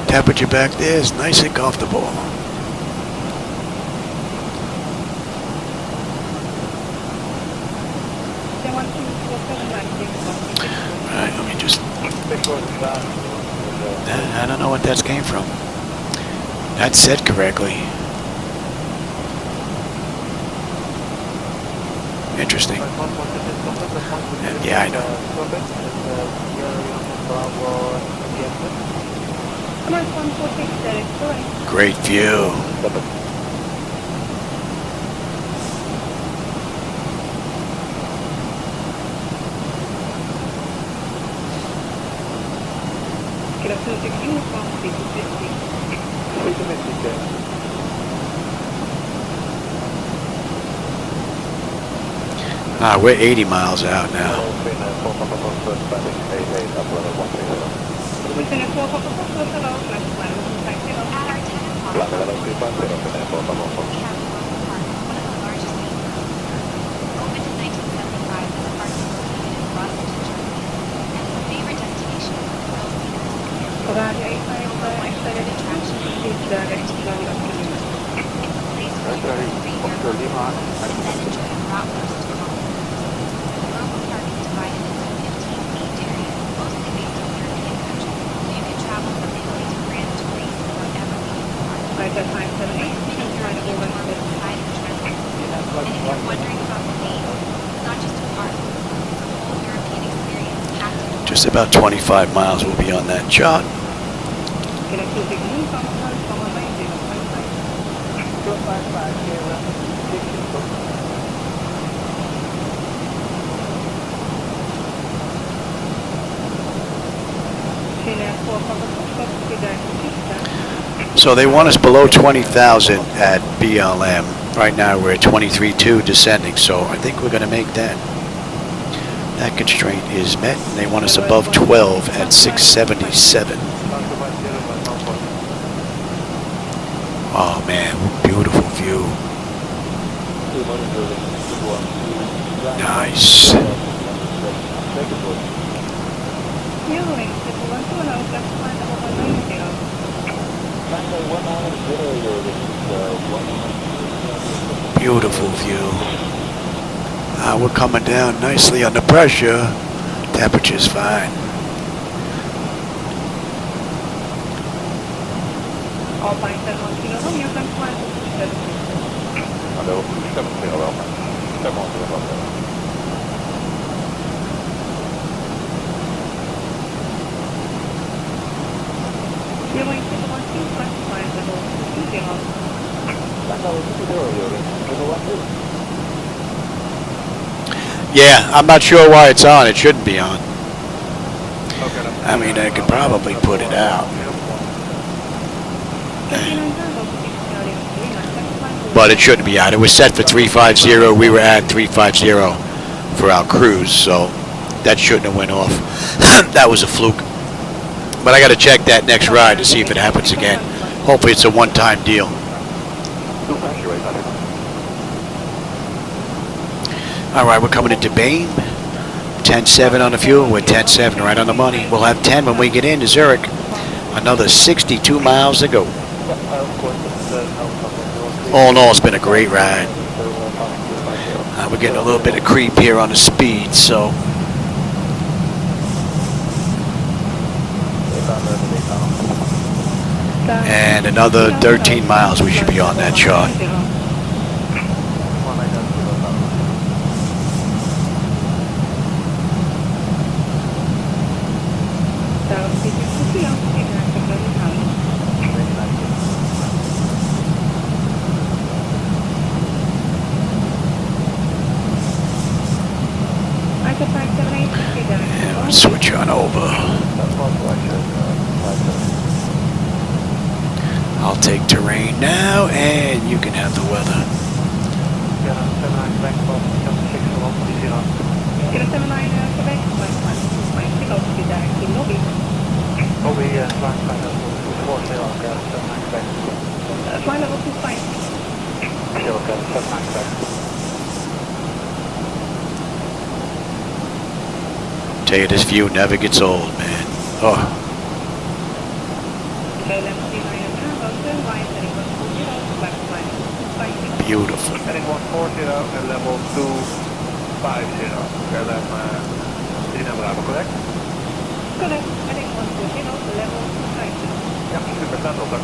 Temperature back there is nice and comfortable. Alright, let me just... I don't know what that came from. That's set correctly. Interesting. Yeah, I know. Great view. We're 80 miles out now. Just about 25 miles will be on that chart. So they want us below 20,000 at BLM. Right now we're at 23.2 descending, so I think we're going to make that. That constraint is met, and they want us above 12 at 677. Oh man, beautiful view. Nice. Beautiful view. We're coming down nicely under pressure. Temperature's fine. Yeah, I'm not sure why it's on. It shouldn't be on. I mean, I could probably put it out. But it shouldn't be out. It was set for 350. We were at 350 for our cruise, so that shouldn't have went off. That was a fluke. But I got to check that next ride to see if it happens again. Hopefully it's a one-time deal. All right, we're coming into Bain. 10.7 on the fuel. We're 10.7 right on the money. We'll have 10 when we get into Zurich. Another 62 miles to go. All in all, it's been a great ride. We're getting a little bit of creep here on the speed, so. And another 13 miles, we should be on that chart. Yeah, let's switch on over. I'll take terrain now, and you can have the weather. Tell you, this view never gets old, man. Oh. Beautiful. Heading 140 and level 250. Correct? Correct. Heading 140, level 250. Yeah, 2% over.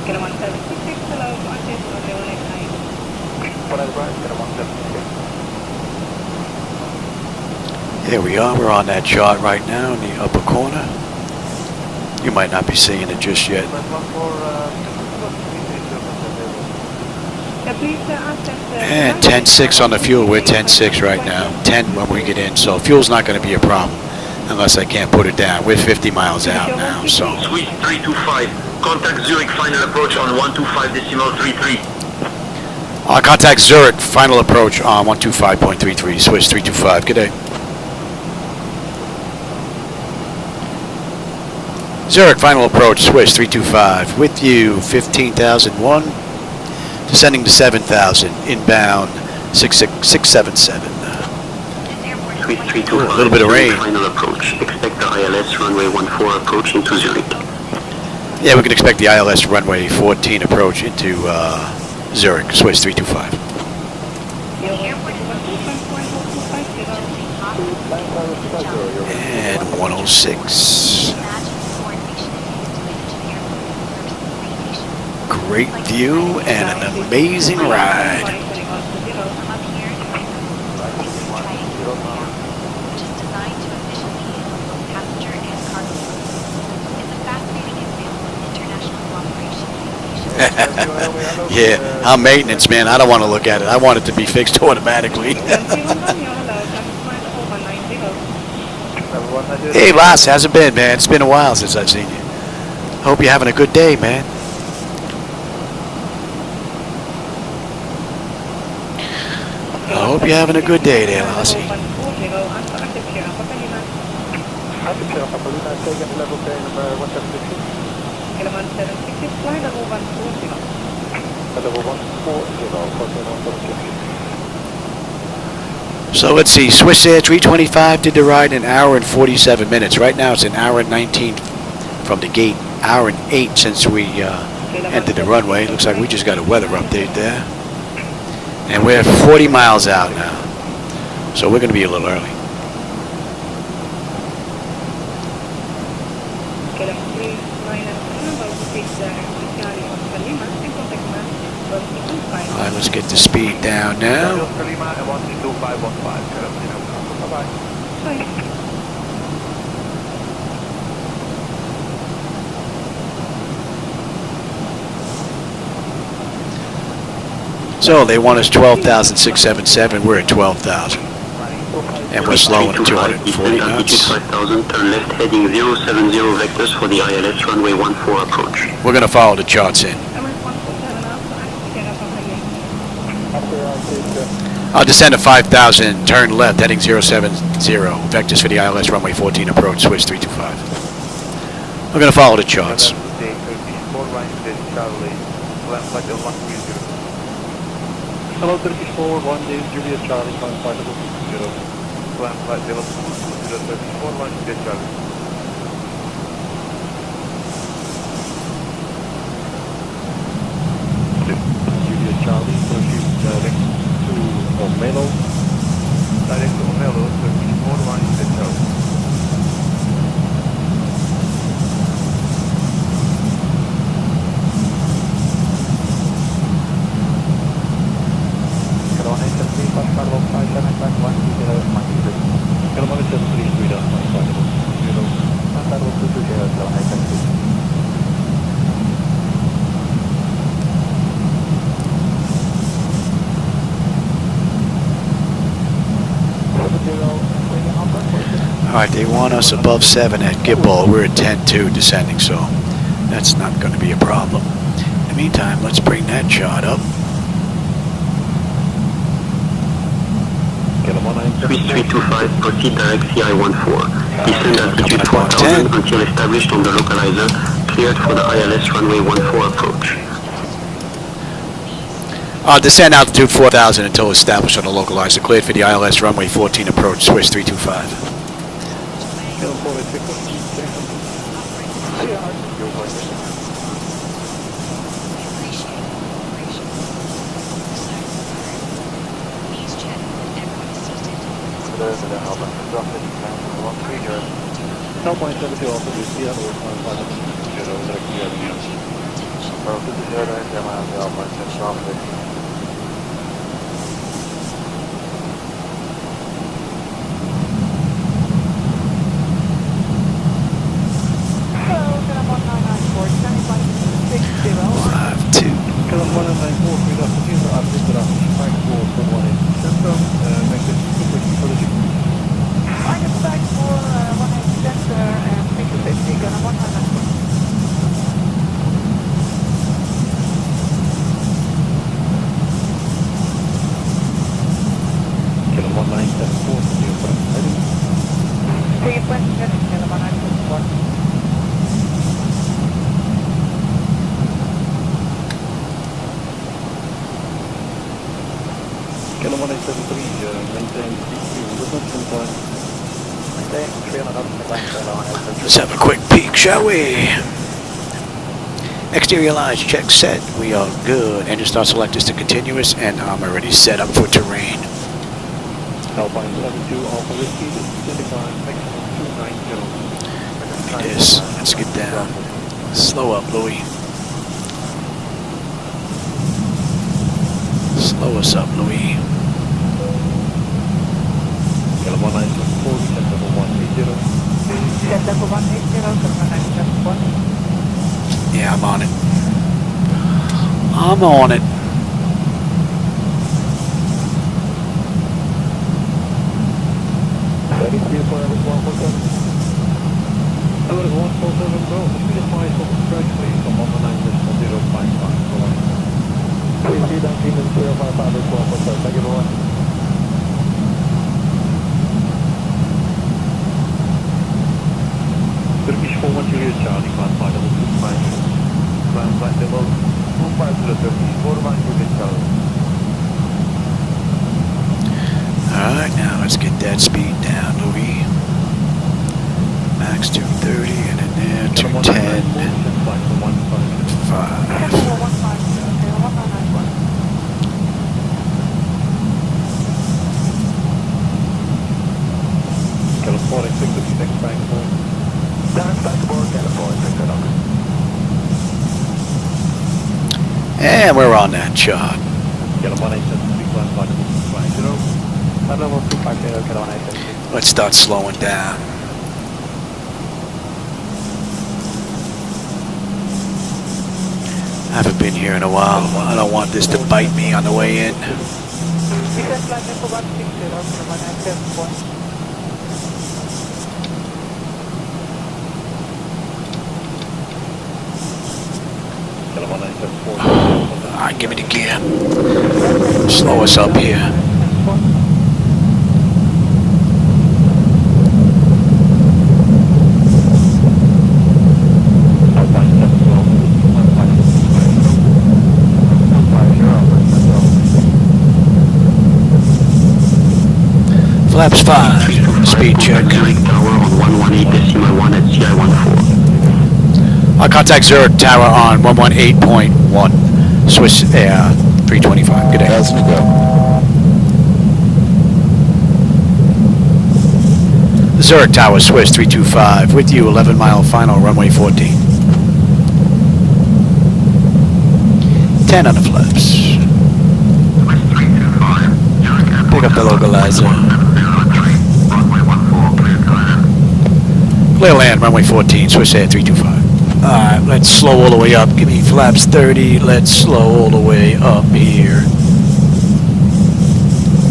Get a 1766, hello, contact on the 189. What is right? Get a 176. There we are. We're on that chart right now in the upper corner. You might not be seeing it just yet. And 10.6 on the fuel. We're 10.6 right now. 10 when we get in. So fuel's not going to be a problem unless I can't put it down. We're 50 miles out now. So. Swiss 325. Contact Zurich final approach on 125.33. I'll contact Zurich final approach on 125.33. Swiss 325. Good day. Zurich final approach, Swiss 325, with you 15,001, descending to 7,000, inbound 677. Swiss 325, a little bit of rain. Final approach, expect the ILS runway 14 approach into Zurich. Yeah, we can expect the ILS runway 14 approach into Zurich, Swiss 325. And 106. Great view and an amazing ride. Yeah, I'm maintenance, man. I don't want to look at it. I want it to be fixed automatically. Hey, Lars, how's it been, man? It's been a while since I've seen you. Hope you're having a good day, man. I hope you're having a good day there, Lassie. So let's see, Swiss Air 325 did the ride in an hour and 47 minutes. Right now it's an hour and 19 from the gate, hour and 8 since we entered the runway. Looks like we just got a weather update there. And we're 40 miles out now, so we're going to be a little early. All right, let's get the speed down now. So they want us 12,677. We're at 12,000. And we're slowing at 240 knots. 5000, turn left heading 070 vectors for the ILS runway 14 approach. We're going to follow the charts in. I'll descend to 5,000, turn left, heading 070, vectors for the ILS runway 14 approach, Swiss 325. We're going to follow the charts. Hello, Turkish 4, 1 day, Juliet Charlie, climb flight level 0. Climb flight level 0, Turkish 4, 1 Juliet Charlie. Juliet Charlie, proceed direct to Omelo. Direct to Omelo, Turkish 4, 1 Juliet Charlie. Alright, they want us above 7 at Gibbal. We're at 10.2 descending, so that's not going to be a problem. In the meantime, let's bring that chart up. Swiss 325, proceed direct CI14. Descend altitude 4000 until established on the localizer, cleared for the ILS runway 14 approach. Descend altitude 4,000 until established on the localizer, cleared for the ILS runway 14 approach, Swiss 325. Let's have a quick peek, shall we? Exterior lines check set. We are good. Engine start selectors to continuous, and I'm already set up for terrain. Alpine 72, Alpha Whiskey, maximum 290. Look at this. Let's get down. Slow up, Louis. Slow us up, Louis. Yeah, I'm on it. I'm on it. Turkish 4 Juliet Charlie, climb flight level 25. Climb flight level 250, Turkish 4 Juliet Charlie. Alright, now let's get that speed down, Louis. Max 230, and in there, 210. 5. California 656, Frankfurt. And we're on that chart. Let's start slowing down. Haven't been here in a while. I don't want this to bite me on the way in. Because flight level 160 from 1974. Alright, give me the gear. Slow us up here. Flaps 5. Speed check. I'll contact Zurich Tower on 118.1. Swiss Air 325. Good day. 1,000 to go. Zurich Tower, Swiss 325. With you, 11-mile final, runway 14. 10 on the flaps. Pick up the localizer. Clear land, runway 14, Swiss Air 325. Alright, let's slow all the way up. Give me flaps 30. Let's slow all the way up here.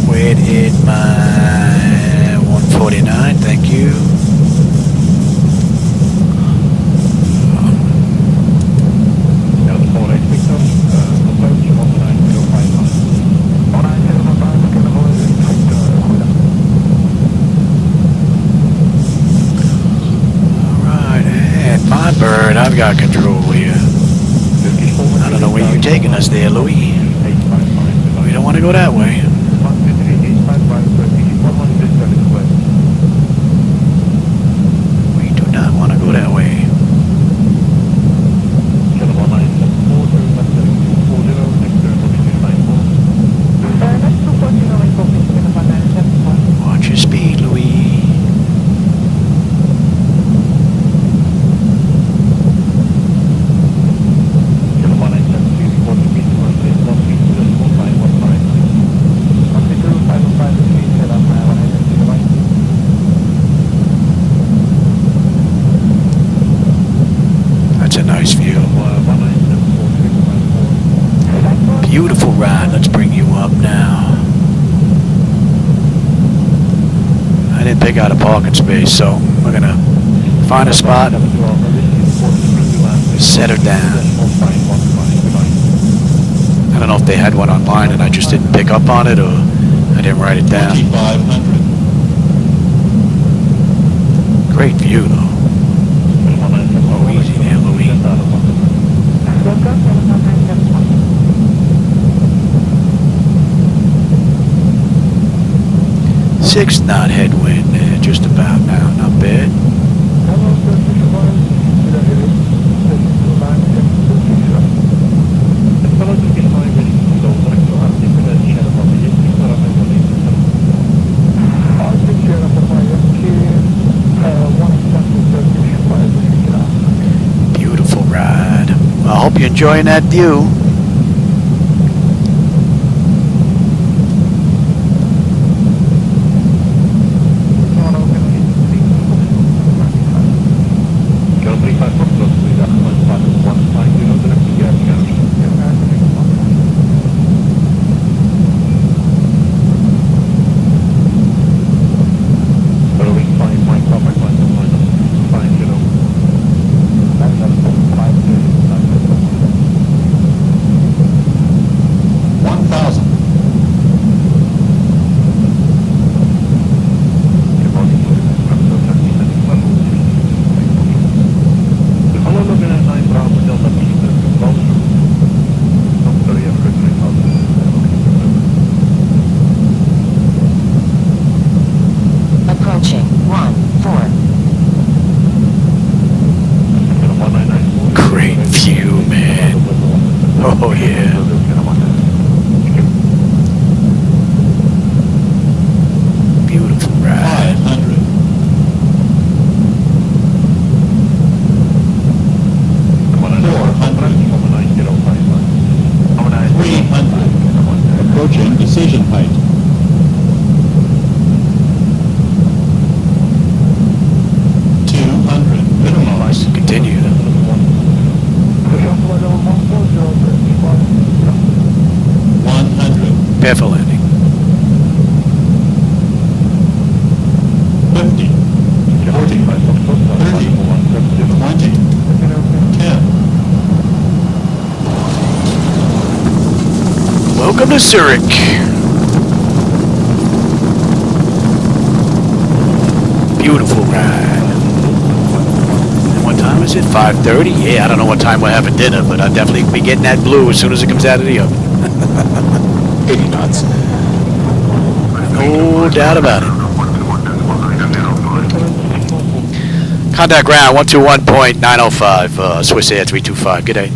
Where did my 149? Thank you. Bird, I've got control here. I don't know where you're taking us there, Louis. We don't want to go that way. We do not want to go that way. Watch your speed, Louis. Beautiful ride. Let's bring you up now. I didn't pick out a parking space, so we're gonna find a spot, set her down. I don't know if they had one online and I just didn't pick up on it, or I didn't write it down. 2,500. Great view, though. Oh, easy there, Louis. 6 knot headwind, just about now, not bad. Beautiful ride. I hope you're enjoying that view. Oh yeah. Beautiful ride. 500. Approaching decision height. 200. Continue. Prepare for landing. 50, 40, 30, 20, 10. Welcome to Zurich. Beautiful ride. And what time is it? 5:30? Yeah, I don't know what time we're having dinner, but I'll definitely be getting that blue as soon as it comes out of the oven. 80 knots. No doubt about it. Contact ground 121.905, Swiss Air 325. Good day.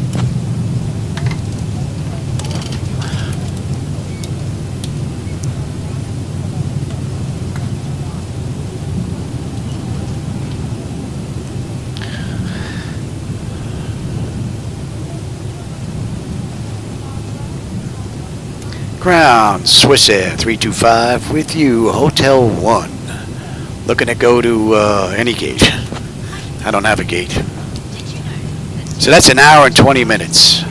Ground, Swiss Air 325 with you, Hotel 1. Looking to go to any gate. I don't have a gate. So that's an hour and 20 minutes.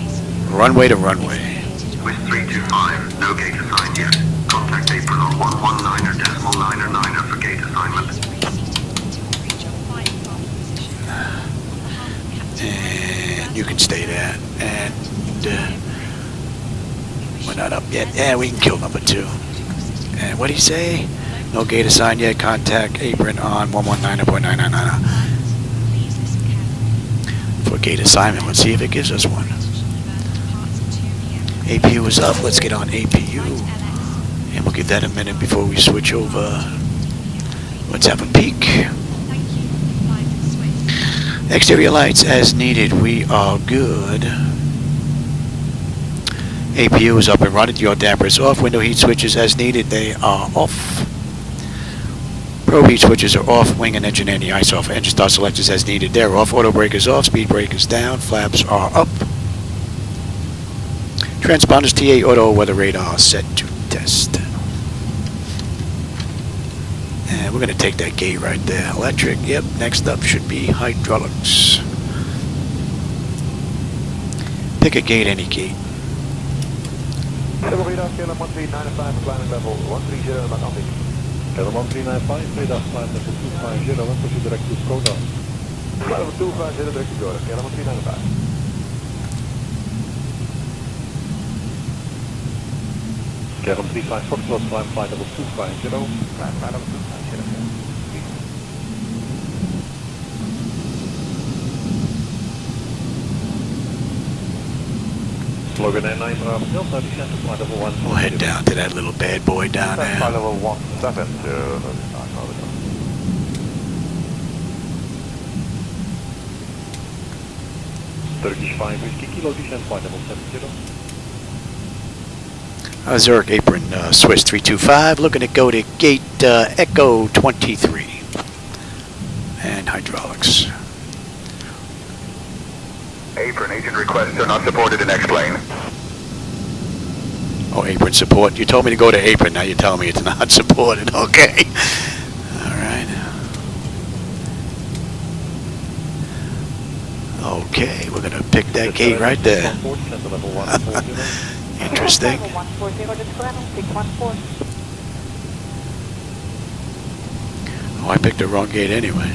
Runway to runway. Swiss 325, no gate assigned yet. Contact apron on 119.9 for gate assignment. And you can stay there. And we're not up yet. Yeah, we can kill number 2. And what do you say? No gate assigned yet. Contact apron on 119.999. For gate assignment. Let's see if it gives us one. APU is up. Let's get on APU. And we'll give that a minute before we switch over. Let's have a peek. Exterior lights as needed. We are good. APU is up and running. Yaw damper is off. Window heat switches as needed. They are off. Probe heat switches are off. Wing and engine anti-ice off. Engine start selectors as needed. They're off. Auto brake is off. Speed brake is down. Flaps are up. Transponders TA auto weather radar set to test. And we're going to take that gate right there. Electric. Yep. Next up should be hydraulics. Pick a gate, any gate. Goedemiddag, KLM 1395, climbing level 130, Atlantic. KLM 1395, Vrijdag, climbing level 250, and proceed direct to Skoda. Level 250, direct to Skoda, KLM 1395. KLM 35, Fox Plus, climb flight level 250. Climb flight level 250. Slogan 99, Delta, descent to flight level 1. We'll head down to that little bad boy down there. Flight level 17, Turkish 5 Whiskey Kilo, descent flight level 70. Zurich apron, Swiss 325, looking to go to gate Echo 23. And hydraulics. Apron, agent requests are not supported in X-plane. Oh, apron support. You told me to go to apron, now you're telling me it's not supported. Okay. Alright. Okay, we're going to pick that gate right there. Interesting. Oh, I picked the wrong gate anyway.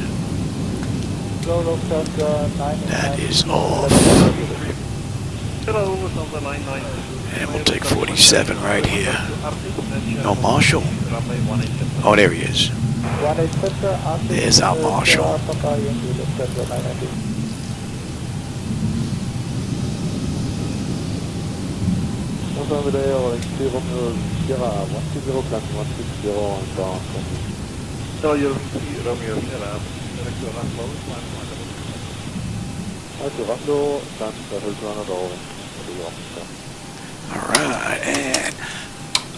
That is off. And we'll take 47 right here. No Marshall. Oh, there he is. There's our Marshall. Alright, and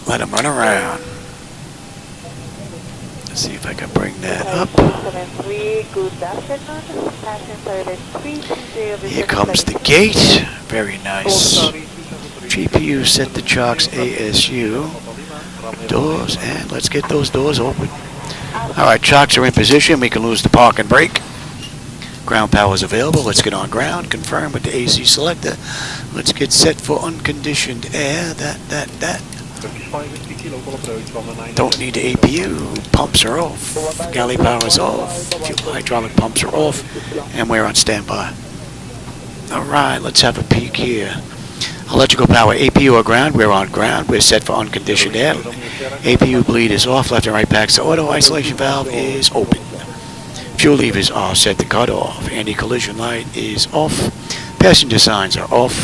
let him run around. Let's see if I can bring that up. Here comes the gate. Very nice. GPU set the chocks ASU. Doors, and let's get those doors open. Alright, chocks are in position. We can lose the park and brake. Ground power is available. Let's get on ground. Confirm with the AC selector. Let's get set for unconditioned air. That. Don't need the APU. Pumps are off. Galley power is off. Fuel hydraulic pumps are off. And we're on standby. Alright, let's have a peek here. Electrical power, APU or ground. We're on ground. We're set for unconditioned air. APU bleed is off. Left and right packs. The auto isolation valve is open. Fuel levers are set to cut off. Anti-collision light is off. Passenger signs are off.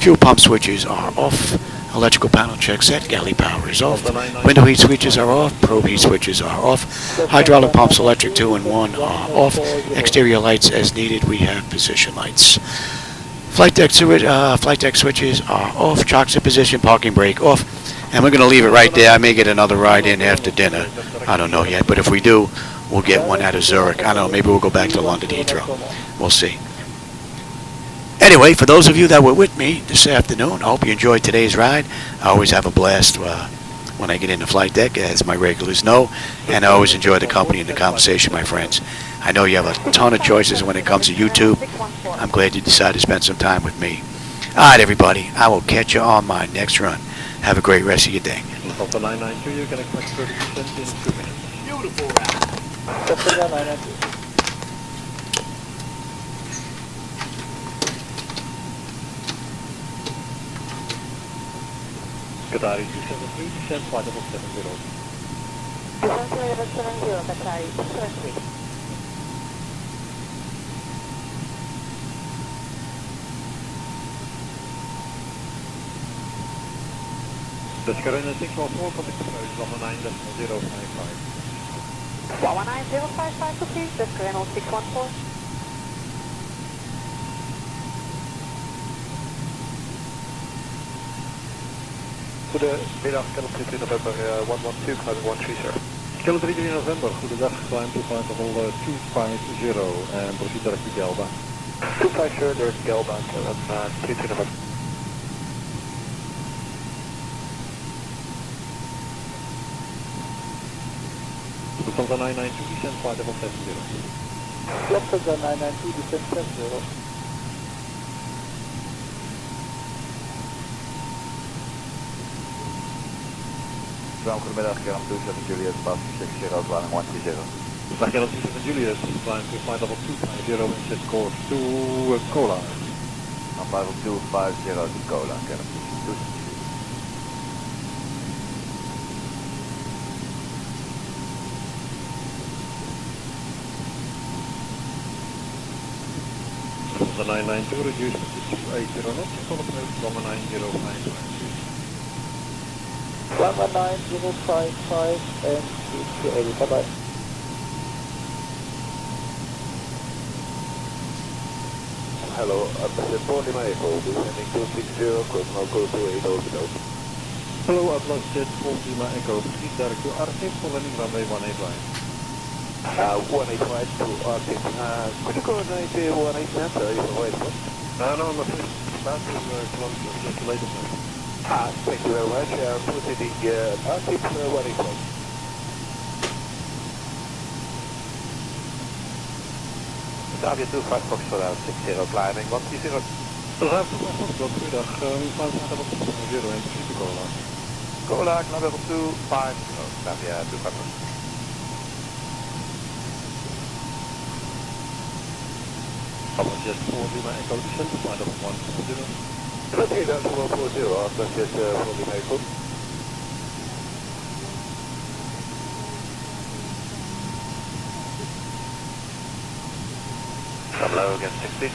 Fuel pump switches are off. Electrical panel check set. Galley power is off. Window heat switches are off. Probe heat switches are off. Hydraulic pumps, electric 2 and 1 are off. Exterior lights as needed. We have position lights. Flight deck switches are off. Chocks in position. Parking brake off. And we're going to leave it right there. I may get another ride in after dinner. I don't know yet. But if we do, we'll get one out of Zurich. I don't know. Maybe we'll go back to London Heathrow. We'll see. Anyway, for those of you that were with me this afternoon, I hope you enjoyed today's ride. I always have a blast when I get in the flight deck, as my regulars know, and I always enjoy the company and the conversation, my friends. I know you have a ton of choices when it comes to YouTube. I'm glad you decided to spend some time with me. All right, everybody, I will catch you on my next run. Have a great rest of your day. Delta 992, you can expect 30% in 2 minutes. Beautiful route. Delta 992. Qatari 273, descent flight level 70. Descent level 70, Qatari 273. Dutch Carolina 614, contact approach 119.055. 119.055, please. Dutch Carolina 614. Goedemiddag, Kennel 23 November 112, climbing 130. Kennel 23 November, goedendag, climb to flight level 250 and proceed direct to Gelba. 250, there's Gelba, Kennel 23 November. Lufthansa 992, descent flight level 70. Lufthansa 992, descent 70. Goedemiddag, Kennel 27 Julius, bus 60, climbing 130. Dag Kennel 27 Julius, climb to flight level 250 and set course to Cola. On flight level 250 to Cola, Kennel 27 Julius. The 992 reduced to 280 knots, full approach 19055. 19055 and 280, bye bye. Hello, Atlas 40 Echo, descending 260, close now, close to 80. Hello, Atlas Jet 40 Echo, proceed direct to Arctic for landing runway 185. 185 to Arctic. Could you coordinate 189, sir, if you're waiting? No, I'm afraid about to close just the latest one. Thank you very much. Proceeding Arctic 185. Target 25 Fox for 60 climbing 130. Ruimte van Foxtrot, goedendag. We fly flight level 250 and proceed to Cola. Cola, climb level 250, climb 250. Atlas Jet 40 Echo, descent to flight level 140. Let's get down to 140, Atlas Jet 40 Echo. Come low again 60.